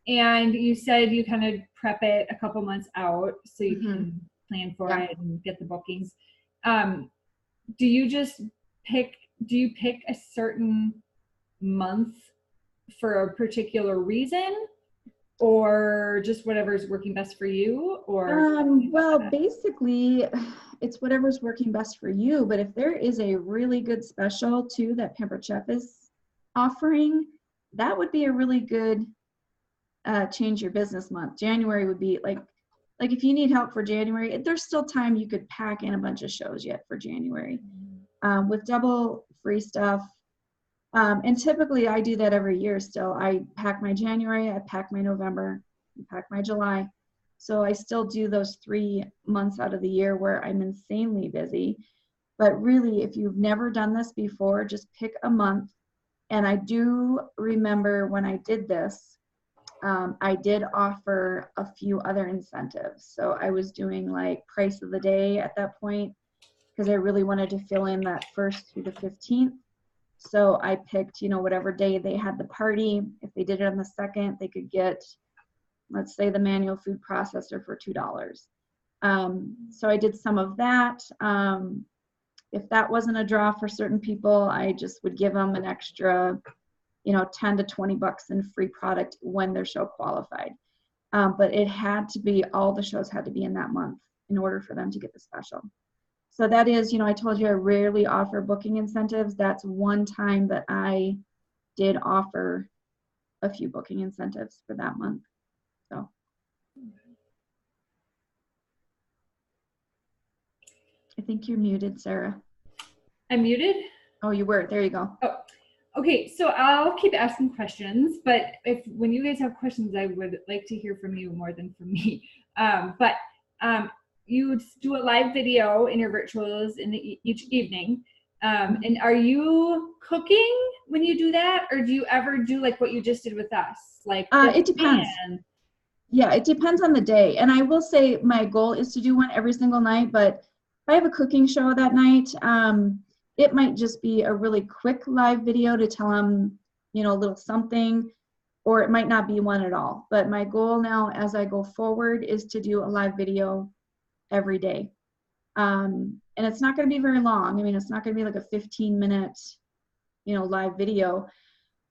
[SPEAKER 1] you said you kind of prep it a couple months out so you can plan for it and get the bookings. Do you pick a certain month for a particular reason, or just whatever's working best for you? Or
[SPEAKER 3] well, basically it's whatever's working best for you, but if there is a really good special too that Pampered Chef is offering, that would be a really good change your business month. January would be like if you need help for January, there's still time you could pack in a bunch of shows yet for January with double free stuff. And typically I do that every year still. I pack my January, I pack my November, I pack my July. So I still do those 3 months out of the year where I'm insanely busy. But really, if you've never done this before, just pick a month. And I do remember when I did this, I did offer a few other incentives. So I was doing like price of the day at that point because I really wanted to fill in that 1st through the 15th. So I picked, whatever day they had the party. If they did it on the 2nd, they could get, let's say, the manual food processor for $2. So I did some of that. If that wasn't a draw for certain people, I just would give them an extra, 10 to 20 bucks in free product when their show qualified. But it had to be, all the shows had to be in that month in order for them to get the special. So that is, I told you I rarely offer booking incentives. That's one time that I did offer a few booking incentives for that month. So. I think you're muted, Sarah.
[SPEAKER 1] I'm muted?
[SPEAKER 3] Oh, you were. There you go.
[SPEAKER 1] Oh, okay. So I'll keep asking questions, but when you guys have questions, I would like to hear from you more than from me. You do a live video in your virtuals in each evening. And are you cooking when you do that, or do you ever do like what you just did with us? Like
[SPEAKER 3] it depends. Yeah, it depends on the day. And I will say my goal is to do one every single night, but if I have a cooking show that night, it might just be a really quick live video to tell them, a little something, or it might not be one at all. But my goal now as I go forward is to do a live video every day. And it's not going to be very long. I mean, it's not going to be like a 15-minute, live video.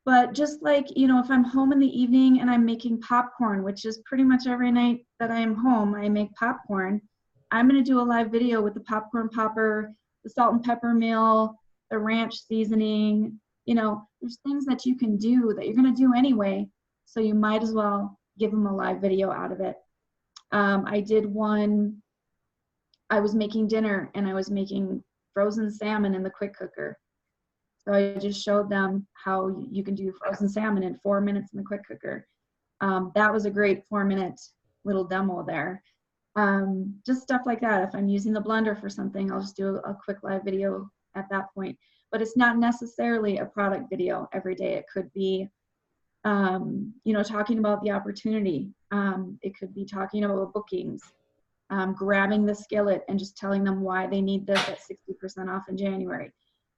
[SPEAKER 3] But just like, if I'm home in the evening and I'm making popcorn, which is pretty much every night that I am home, I make popcorn. I'm going to do a live video with the popcorn popper, the salt and pepper mill, the ranch seasoning. There's things that you can do that you're going to do anyway. So you might as well give them a live video out of it. I did one. I was making dinner and I was making frozen salmon in the quick cooker. So I just showed them how you can do frozen salmon in 4 minutes in the quick cooker. That was a great 4-minute little demo there. Just stuff like that. If I'm using the blender for something, I'll just do a quick live video at that point. But it's not necessarily a product video every day. It could be, talking about the opportunity. It could be talking about bookings. Grabbing the skillet and just telling them why they need this at 60% off in January.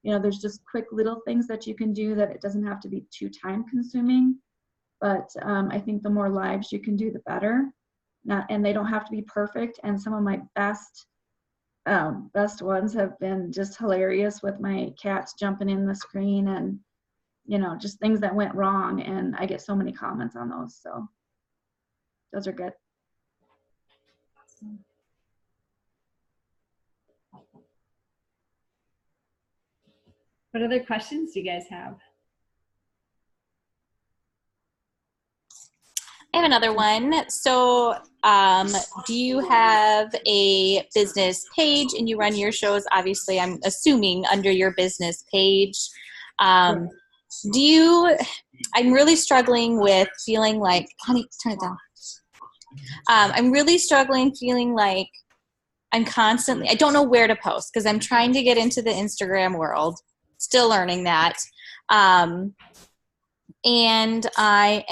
[SPEAKER 3] There's just quick little things that you can do that it doesn't have to be too time consuming. But I think the more lives you can do, the better. And they don't have to be perfect. And some of my best ones have been just hilarious with my cats jumping in the screen and, just things that went wrong. And I get so many comments on those. So those are good.
[SPEAKER 1] What other questions do you guys have?
[SPEAKER 5] I have another one. So do you have a business page and you run your shows, obviously, I'm assuming, under your business page? I'm really struggling with feeling like, honey, turn it down. I'm really struggling feeling like I don't know where to post because I'm trying to get into the Instagram world, still learning that. And I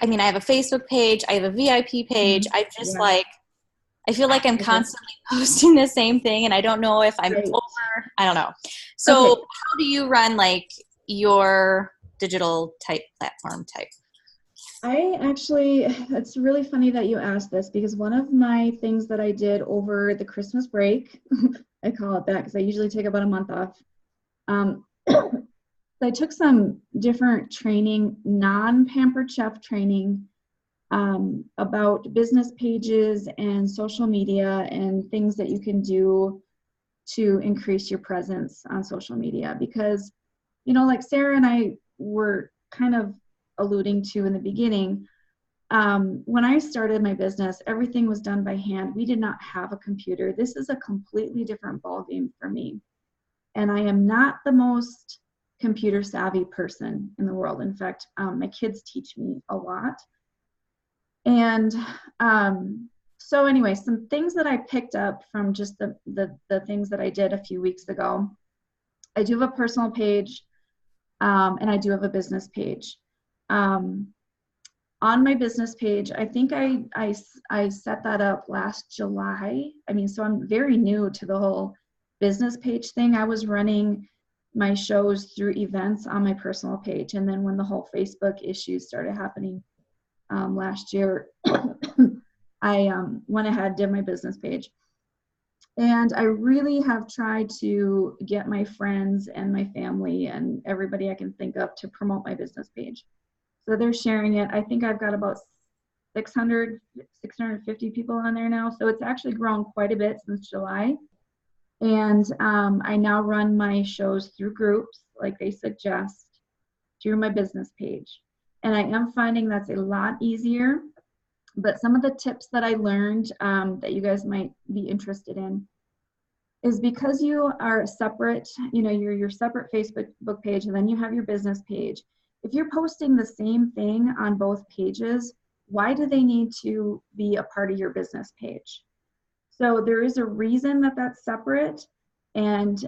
[SPEAKER 5] have a Facebook page, I have a VIP page. I just I feel like I'm constantly posting the same thing and I don't know if I'm I don't know. So how do you run like your digital platform type?
[SPEAKER 3] It's really funny that you asked this because one of my things that I did over the Christmas break, I call it that because I usually take about a month off. I took some different training, non-Pampered Chef training about business pages and social media and things that you can do to increase your presence on social media. Because, like Sarah and I were kind of alluding to in the beginning, when I started my business, everything was done by hand. We did not have a computer. This is a completely different ballgame for me. And I am not the most computer savvy person in the world. In fact, my kids teach me a lot. And so anyway, some things that I picked up from just the things that I did a few weeks ago. I do have a personal page and I do have a business page. On my business page, I think I set that up last July. So I'm very new to the whole business page thing. I was running my shows through events on my personal page. And then when the whole Facebook issues started happening last year, I went ahead, did my business page. And I really have tried to get my friends and my family and everybody I can think of to promote my business page. So they're sharing it. I think I've got about 650 people on there now. So it's actually grown quite a bit since July. And I now run my shows through groups, like they suggest, through my business page. And I am finding that's a lot easier. But some of the tips that I learned that you guys might be interested in is because you are separate, your separate Facebook page, and then you have your business page. If you're posting the same thing on both pages, why do they need to be a part of your business page? So there is a reason that that's separate. And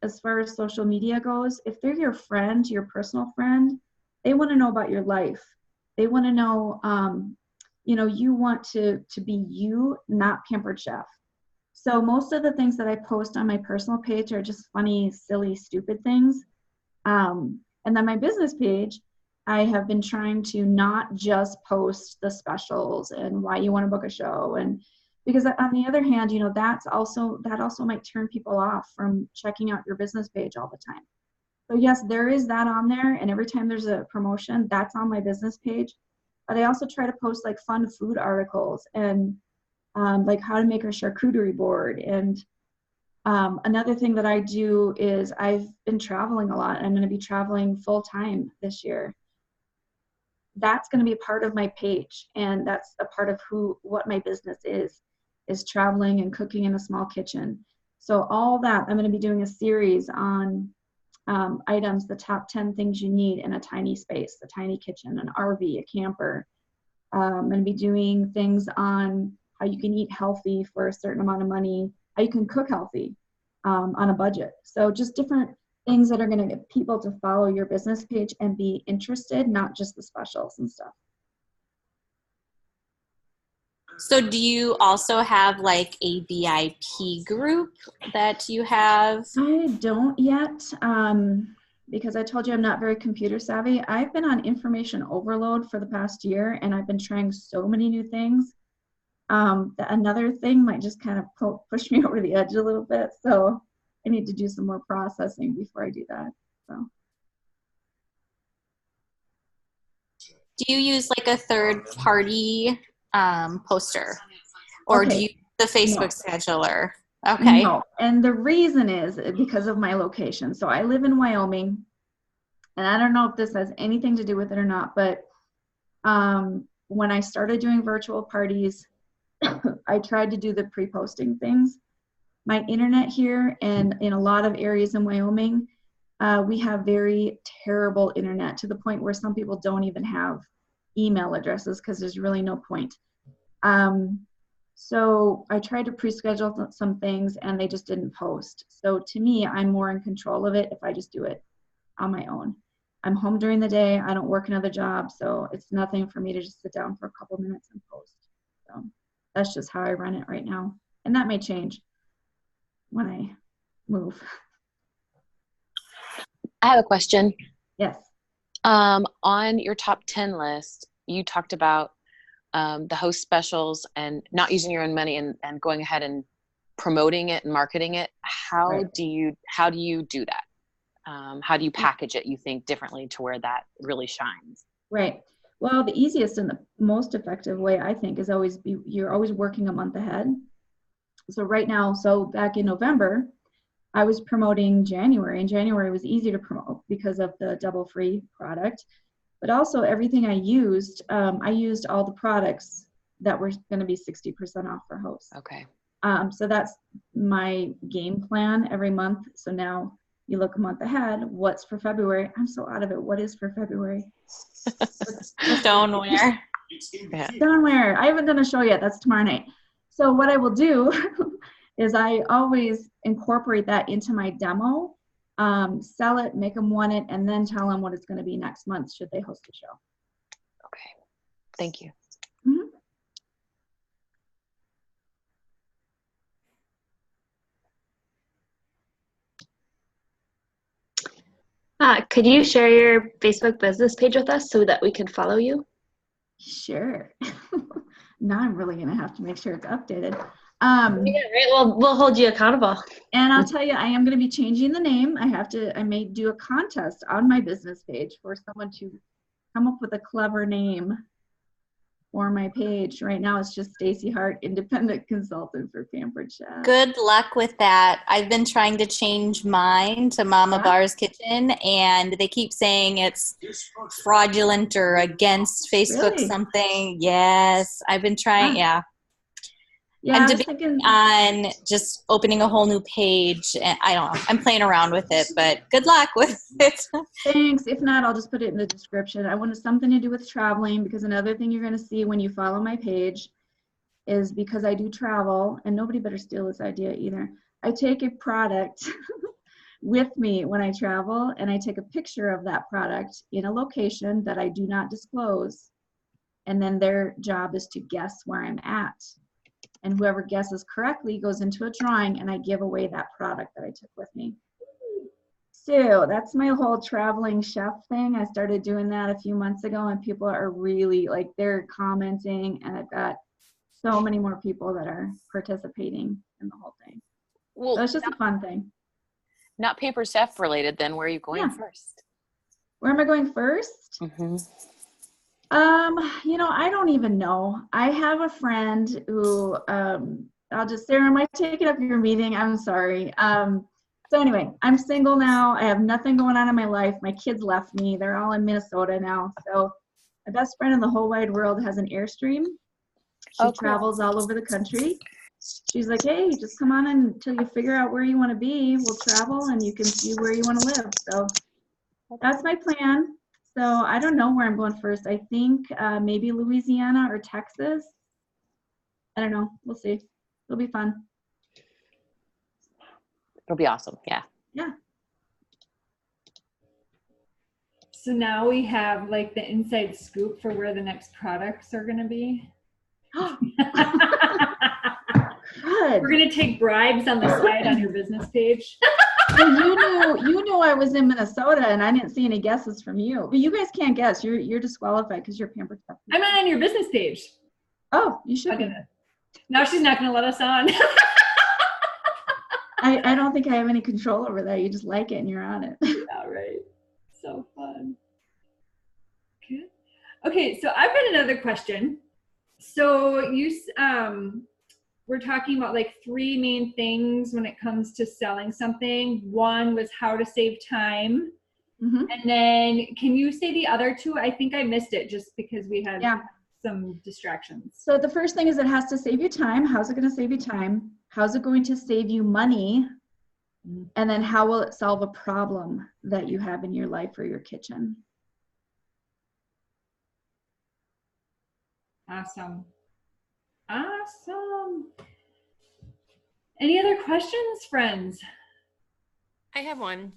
[SPEAKER 3] as far as social media goes, if they're your friend, your personal friend, they want to know about your life. They want to know, you want to be you, not Pampered Chef. So most of the things that I post on my personal page are just funny, silly, stupid things. And then my business page, I have been trying to not just post the specials and why you want to book a show. And because on the other hand, that also might turn people off from checking out your business page all the time. So yes, there is that on there. And every time there's a promotion, that's on my business page. But I also try to post like fun food articles and like how to make a charcuterie board. And another thing that I do is I've been traveling a lot. I'm going to be traveling full time this year. That's going to be a part of my page. And that's a part of what my business is traveling and cooking in a small kitchen. So all that, I'm going to be doing a series on items, the top 10 things you need in a tiny space, a tiny kitchen, an RV, a camper. I'm going to be doing things on how you can eat healthy for a certain amount of money, how you can cook healthy on a budget. So just different things that are going to get people to follow your business page and be interested, not just the specials and stuff.
[SPEAKER 5] So do you also have like a VIP group that you have?
[SPEAKER 3] I don't yet, because I told you I'm not very computer savvy. I've been on information overload for the past year, and I've been trying so many new things. That another thing might just kind of push me over the edge a little bit. So I need to do some more processing before I do that. So.
[SPEAKER 5] Do you use like a third party poster, or do you the Facebook scheduler? Okay.
[SPEAKER 3] No. And the reason is because of my location. So I live in Wyoming, and I don't know if this has anything to do with it or not, but when I started doing virtual parties, I tried to do the pre-posting things. My internet here and in a lot of areas in Wyoming, we have very terrible internet to the point where some people don't even have email addresses because there's really no point. So I tried to pre-schedule some things and they just didn't post. So to me, I'm more in control of it if I just do it on my own. I'm home during the day. I don't work another job, so it's nothing for me to just sit down for a couple minutes and post. So that's just how I run it right now. And that may change when I move.
[SPEAKER 6] I have a question.
[SPEAKER 3] Yes.
[SPEAKER 6] On your top 10 list, you talked about the host specials and not using your own money and going ahead and promoting it and marketing it. How do you do that? How do you package it, you think, differently to where that really shines?
[SPEAKER 3] Right. Well, the easiest and the most effective way, I think, is you're always working a month ahead. So right now, back in November, I was promoting January, and January was easy to promote because of the double free product. But also everything I used all the products that were going to be 60% off for hosts.
[SPEAKER 6] Okay.
[SPEAKER 3] So that's my game plan every month. So now you look a month ahead, what's for February? I'm so out of it. What is for February?
[SPEAKER 5] Stoneware.
[SPEAKER 6] Yeah.
[SPEAKER 3] Stoneware. I haven't done a show yet. That's tomorrow night. So what I will do is I always incorporate that into my demo, sell it, make them want it, and then tell them what it's going to be next month should they host a show.
[SPEAKER 6] Okay. Thank you.
[SPEAKER 3] Mm-hmm.
[SPEAKER 4] Could you share your Facebook business page with us so that we can follow you?
[SPEAKER 3] Sure. Now I'm really going to have to make sure it's updated.
[SPEAKER 4] Yeah, right. Well, we'll hold you accountable.
[SPEAKER 3] And I'll tell you, I am going to be changing the name. I may do a contest on my business page for someone to come up with a clever name for my page. Right now it's just Stacey Hart, independent consultant for Pampered Chef.
[SPEAKER 5] Good luck with that. I've been trying to change mine to Mama Bar's Kitchen, and they keep saying it's fraudulent or against Facebook something. Yes, I've been trying. Yeah.
[SPEAKER 3] Yeah,
[SPEAKER 5] I'm debating on just opening a whole new page. I don't know. I'm playing around with it, but good luck with it.
[SPEAKER 3] Thanks. If not, I'll just put it in the description. I want something to do with traveling, because another thing you're going to see when you follow my page is, because I do travel, and nobody better steal this idea either, I take a product with me when I travel, and I take a picture of that product in a location that I do not disclose, and then their job is to guess where I'm at. And whoever guesses correctly goes into a drawing, and I give away that product that I took with me. So that's my whole traveling chef thing. I started doing that a few months ago, and people are really, they're commenting, and I've got so many more people that are participating in the whole thing.
[SPEAKER 6] Well,
[SPEAKER 3] so it's just a fun thing.
[SPEAKER 6] Not Pampered Chef related then. Where are you going first?
[SPEAKER 3] Where am I going first?
[SPEAKER 6] Mm-hmm.
[SPEAKER 3] I don't even know. I have a friend who, Sarah, am I taking up your meeting? I'm sorry. So anyway, I'm single now. I have nothing going on in my life. My kids left me. They're all in Minnesota now. So my best friend in the whole wide world has an Airstream. She travels all over the country. She's like, hey, just come on until you figure out where you want to be. We'll travel and you can see where you want to live. So that's my plan. So I don't know where I'm going first. I think maybe Louisiana or Texas. I don't know. We'll see. It'll be fun.
[SPEAKER 6] It'll be awesome. Yeah.
[SPEAKER 3] Yeah.
[SPEAKER 1] So now we have the inside scoop for where the next products are going to be.
[SPEAKER 3] Good.
[SPEAKER 1] We're going to take bribes on the side on your business page.
[SPEAKER 3] Well, you knew I was in Minnesota, and I didn't see any guesses from you. But you guys can't guess. You're disqualified because you're Pampered Chef.
[SPEAKER 1] I'm on your business page.
[SPEAKER 3] Oh, you should.
[SPEAKER 1] Now she's not going to let us on.
[SPEAKER 3] I don't think I have any control over that. You just like it and you're on it.
[SPEAKER 1] Yeah, right. So fun. Good. Okay, so I've got another question. So you, we're talking about like 3 main things when it comes to selling something. One was how to save time.
[SPEAKER 3] Mm-hmm.
[SPEAKER 1] And then can you say the other 2? I think I missed it just because we had some distractions.
[SPEAKER 3] So the first thing is it has to save you time. How's it going to save you time? How's it going to save you money? And then how will it solve a problem that you have in your life or your kitchen?
[SPEAKER 1] Awesome. Awesome. Any other questions, friends?
[SPEAKER 7] I have one.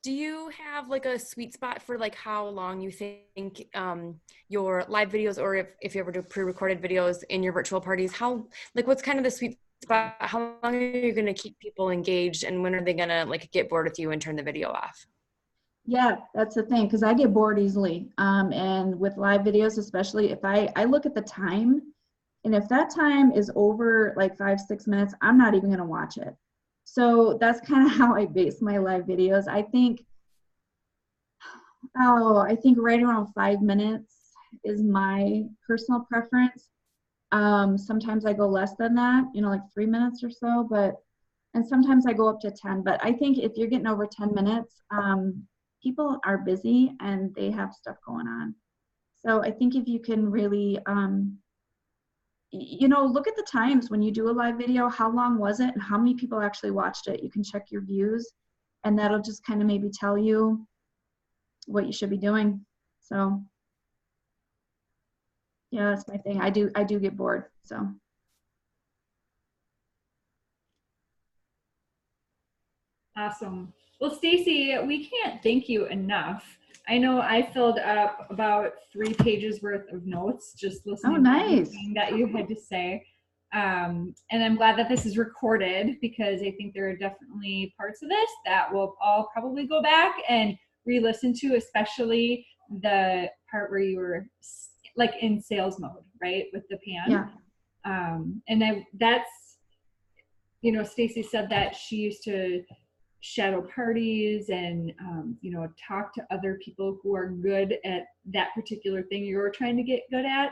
[SPEAKER 7] Do you have like a sweet spot for like how long you think your live videos, or if you ever do pre-recorded videos in your virtual parties, how, like, what's kind of the sweet spot? How long are you going to keep people engaged, and when are they going to like get bored with you and turn the video off?
[SPEAKER 3] Yeah, that's the thing, because I get bored easily. And with live videos, especially if I look at the time, and if that time is over like 5-6 minutes, I'm not even going to watch it. So that's kind of how I base my live videos. I think right around 5 minutes is my personal preference. Sometimes I go less than that, like 3 minutes or so, and sometimes I go up to 10. But I think if you're getting over 10 minutes, people are busy and they have stuff going on. So I think if you can really, look at the times when you do a live video, how long was it and how many people actually watched it. You can check your views, and that'll just kind of maybe tell you what you should be doing. So yeah, that's my thing. I do get bored, so.
[SPEAKER 1] Awesome. Well, Stacey, we can't thank you enough. I know I filled up about 3 pages worth of notes just listening to everything that you had to say. And I'm glad that this is recorded, because I think there are definitely parts of this that we'll all probably go back and re-listen to, especially the part where you were like in sales mode, right? With the pan.
[SPEAKER 3] Yeah.
[SPEAKER 1] And that's, Stacey said that she used to shadow parties and talk to other people who are good at that particular thing you're trying to get good at.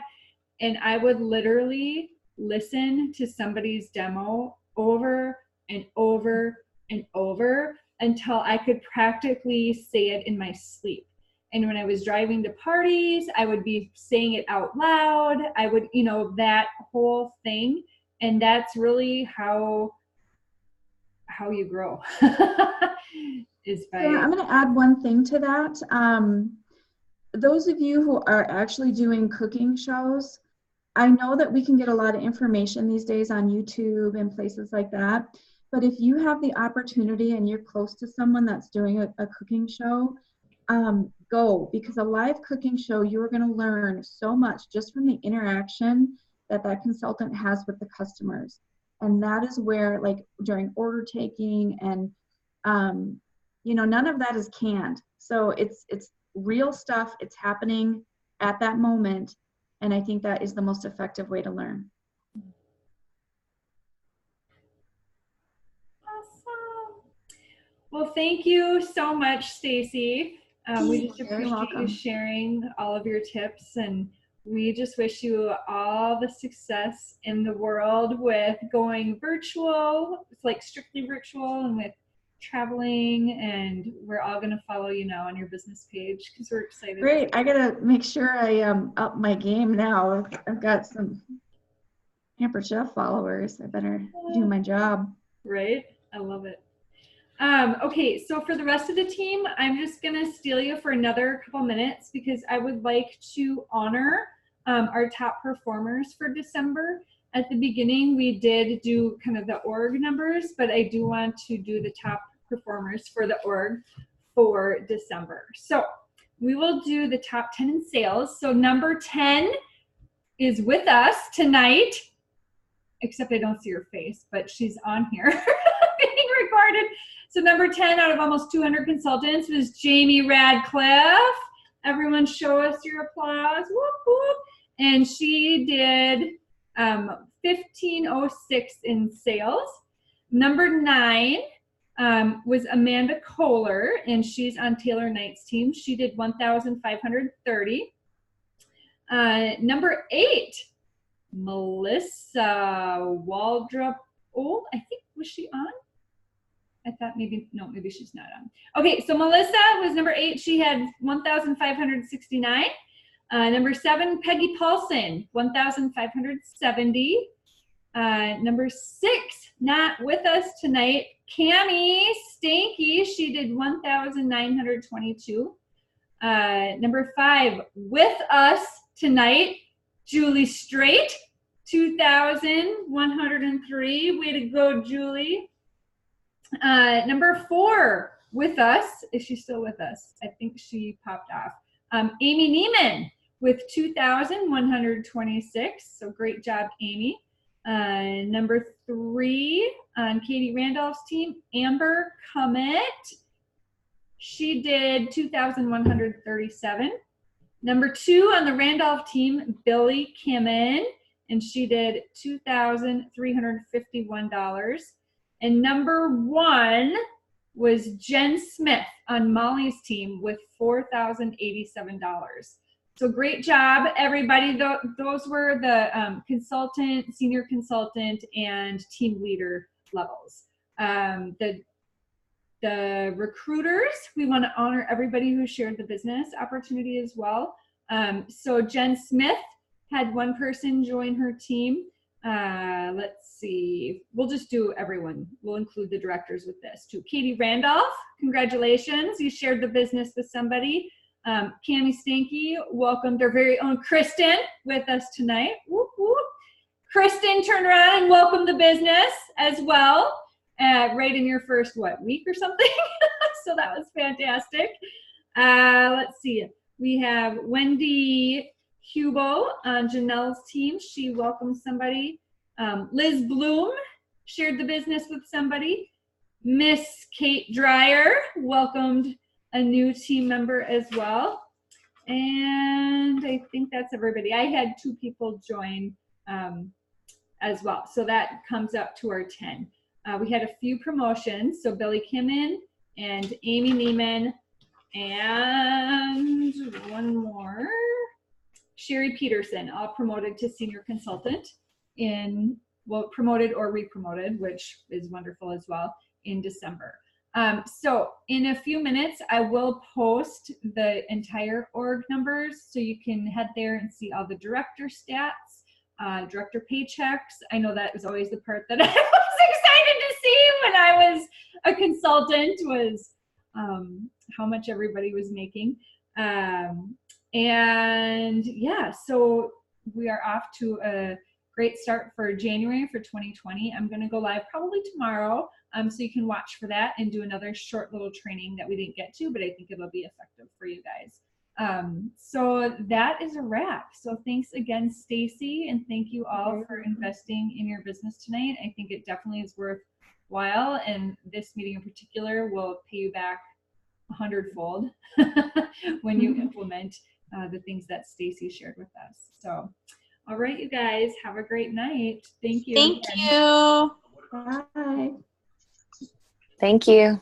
[SPEAKER 1] And I would literally listen to somebody's demo over and over and over until I could practically say it in my sleep. And when I was driving to parties, I would be saying it out loud. I would, that whole thing. And that's really how you grow. Is by
[SPEAKER 3] I'm going to add one thing to that. Those of you who are actually doing cooking shows, I know that we can get a lot of information these days on YouTube and places like that. But if you have the opportunity and you're close to someone that's doing a cooking show, go, because a live cooking show, you're going to learn so much just from the interaction that consultant has with the customers. And that is where, like, during order taking and, none of that is canned. So it's real stuff. It's happening at that moment. And I think that is the most effective way to learn.
[SPEAKER 1] Awesome. Well, thank you so much, Stacey. We just appreciate you sharing all of your tips, and we just wish you all the success in the world with going virtual. It's like strictly virtual, and with traveling, and we're all going to follow you now on your business page because we're excited.
[SPEAKER 3] Great. I got to make sure I up my game now. I've got some Pampered Chef followers. I better do my job.
[SPEAKER 1] Right? I love it. Okay, so for the rest of the team, I'm just going to steal you for another couple minutes because I would like to honor our top performers for December. At the beginning, we did do kind of the org numbers, but I do want to do the top performers for the org for December. So we will do the top 10 in sales. So number 10 is with us tonight, except I don't see her face, but she's on here being recorded. So number 10 out of almost 200 consultants was Jamie Radcliffe. Everyone show us your applause. Whoop, whoop. And she did 1506 in sales. Number 9 was Amanda Kohler, and she's on Taylor Knight's team. She did 1,530. Number 8 Melissa Waldrop. Oh, I think, was she on? I thought maybe, no, maybe she's not on. Okay, so Melissa was number 8. She had 1,569. Number 7, Peggy Paulson, 1,570. Number 6, not with us tonight, Cammie Stanky. She did 1,922. Number 5, with us tonight, Julie Straight, 2,103. Way to go, Julie. Number 4, with us, is she still with us? I think she popped off. Amy Neiman with 2,126. So great job, Amy. Number 3 on Katie Randolph's team, Amber Cummett. She did 2,137. Number 2 on the Randolph team, Billy Kimmin, and she did $2,351. And number 1 was Jen Smith on Molly's team with $4,087. So great job, everybody. Those were the consultant, senior consultant, and team leader levels. The recruiters, we want to honor everybody who shared the business opportunity as well. So Jen Smith had 1 person join her team. Let's see, we'll just do everyone. We'll include the directors with this too. Katie Randolph, congratulations, you shared the business with somebody. Cammie Stanky welcomed our very own Kristen with us tonight. Whoop, whoop. Kristen turned around and welcomed the business as well, right in your first, week or something? So that was fantastic. Let's see, we have Wendy Hubo on Janelle's team. She welcomed somebody. Liz Bloom shared the business with somebody. Miss Kate Dreyer welcomed a new team member as well. And I think that's everybody. I had 2 people join as well. So that comes up to our 10. We had a few promotions. So Billy Kimmin and Amy Neiman and one more. Sherry Peterson, all promoted to senior consultant promoted or re-promoted, which is wonderful as well, in December. So in a few minutes, I will post the entire org numbers so you can head there and see all the director stats, director paychecks. I know that was always the part that I was excited to see when I was a consultant, was how much everybody was making. And yeah, so we are off to a great start for January for 2020. I'm going to go live probably tomorrow, so you can watch for that and do another short little training that we didn't get to, but I think it'll be effective for you guys. So that is a wrap. So thanks again, Stacey, and thank you all for investing in your business tonight. I think it definitely is worthwhile, and this meeting in particular will pay you back 100-fold when you implement the things that Stacey shared with us. So, all right, you guys, have a great night. Thank you.
[SPEAKER 5] Thank you.
[SPEAKER 3] Bye.
[SPEAKER 6] Thank you.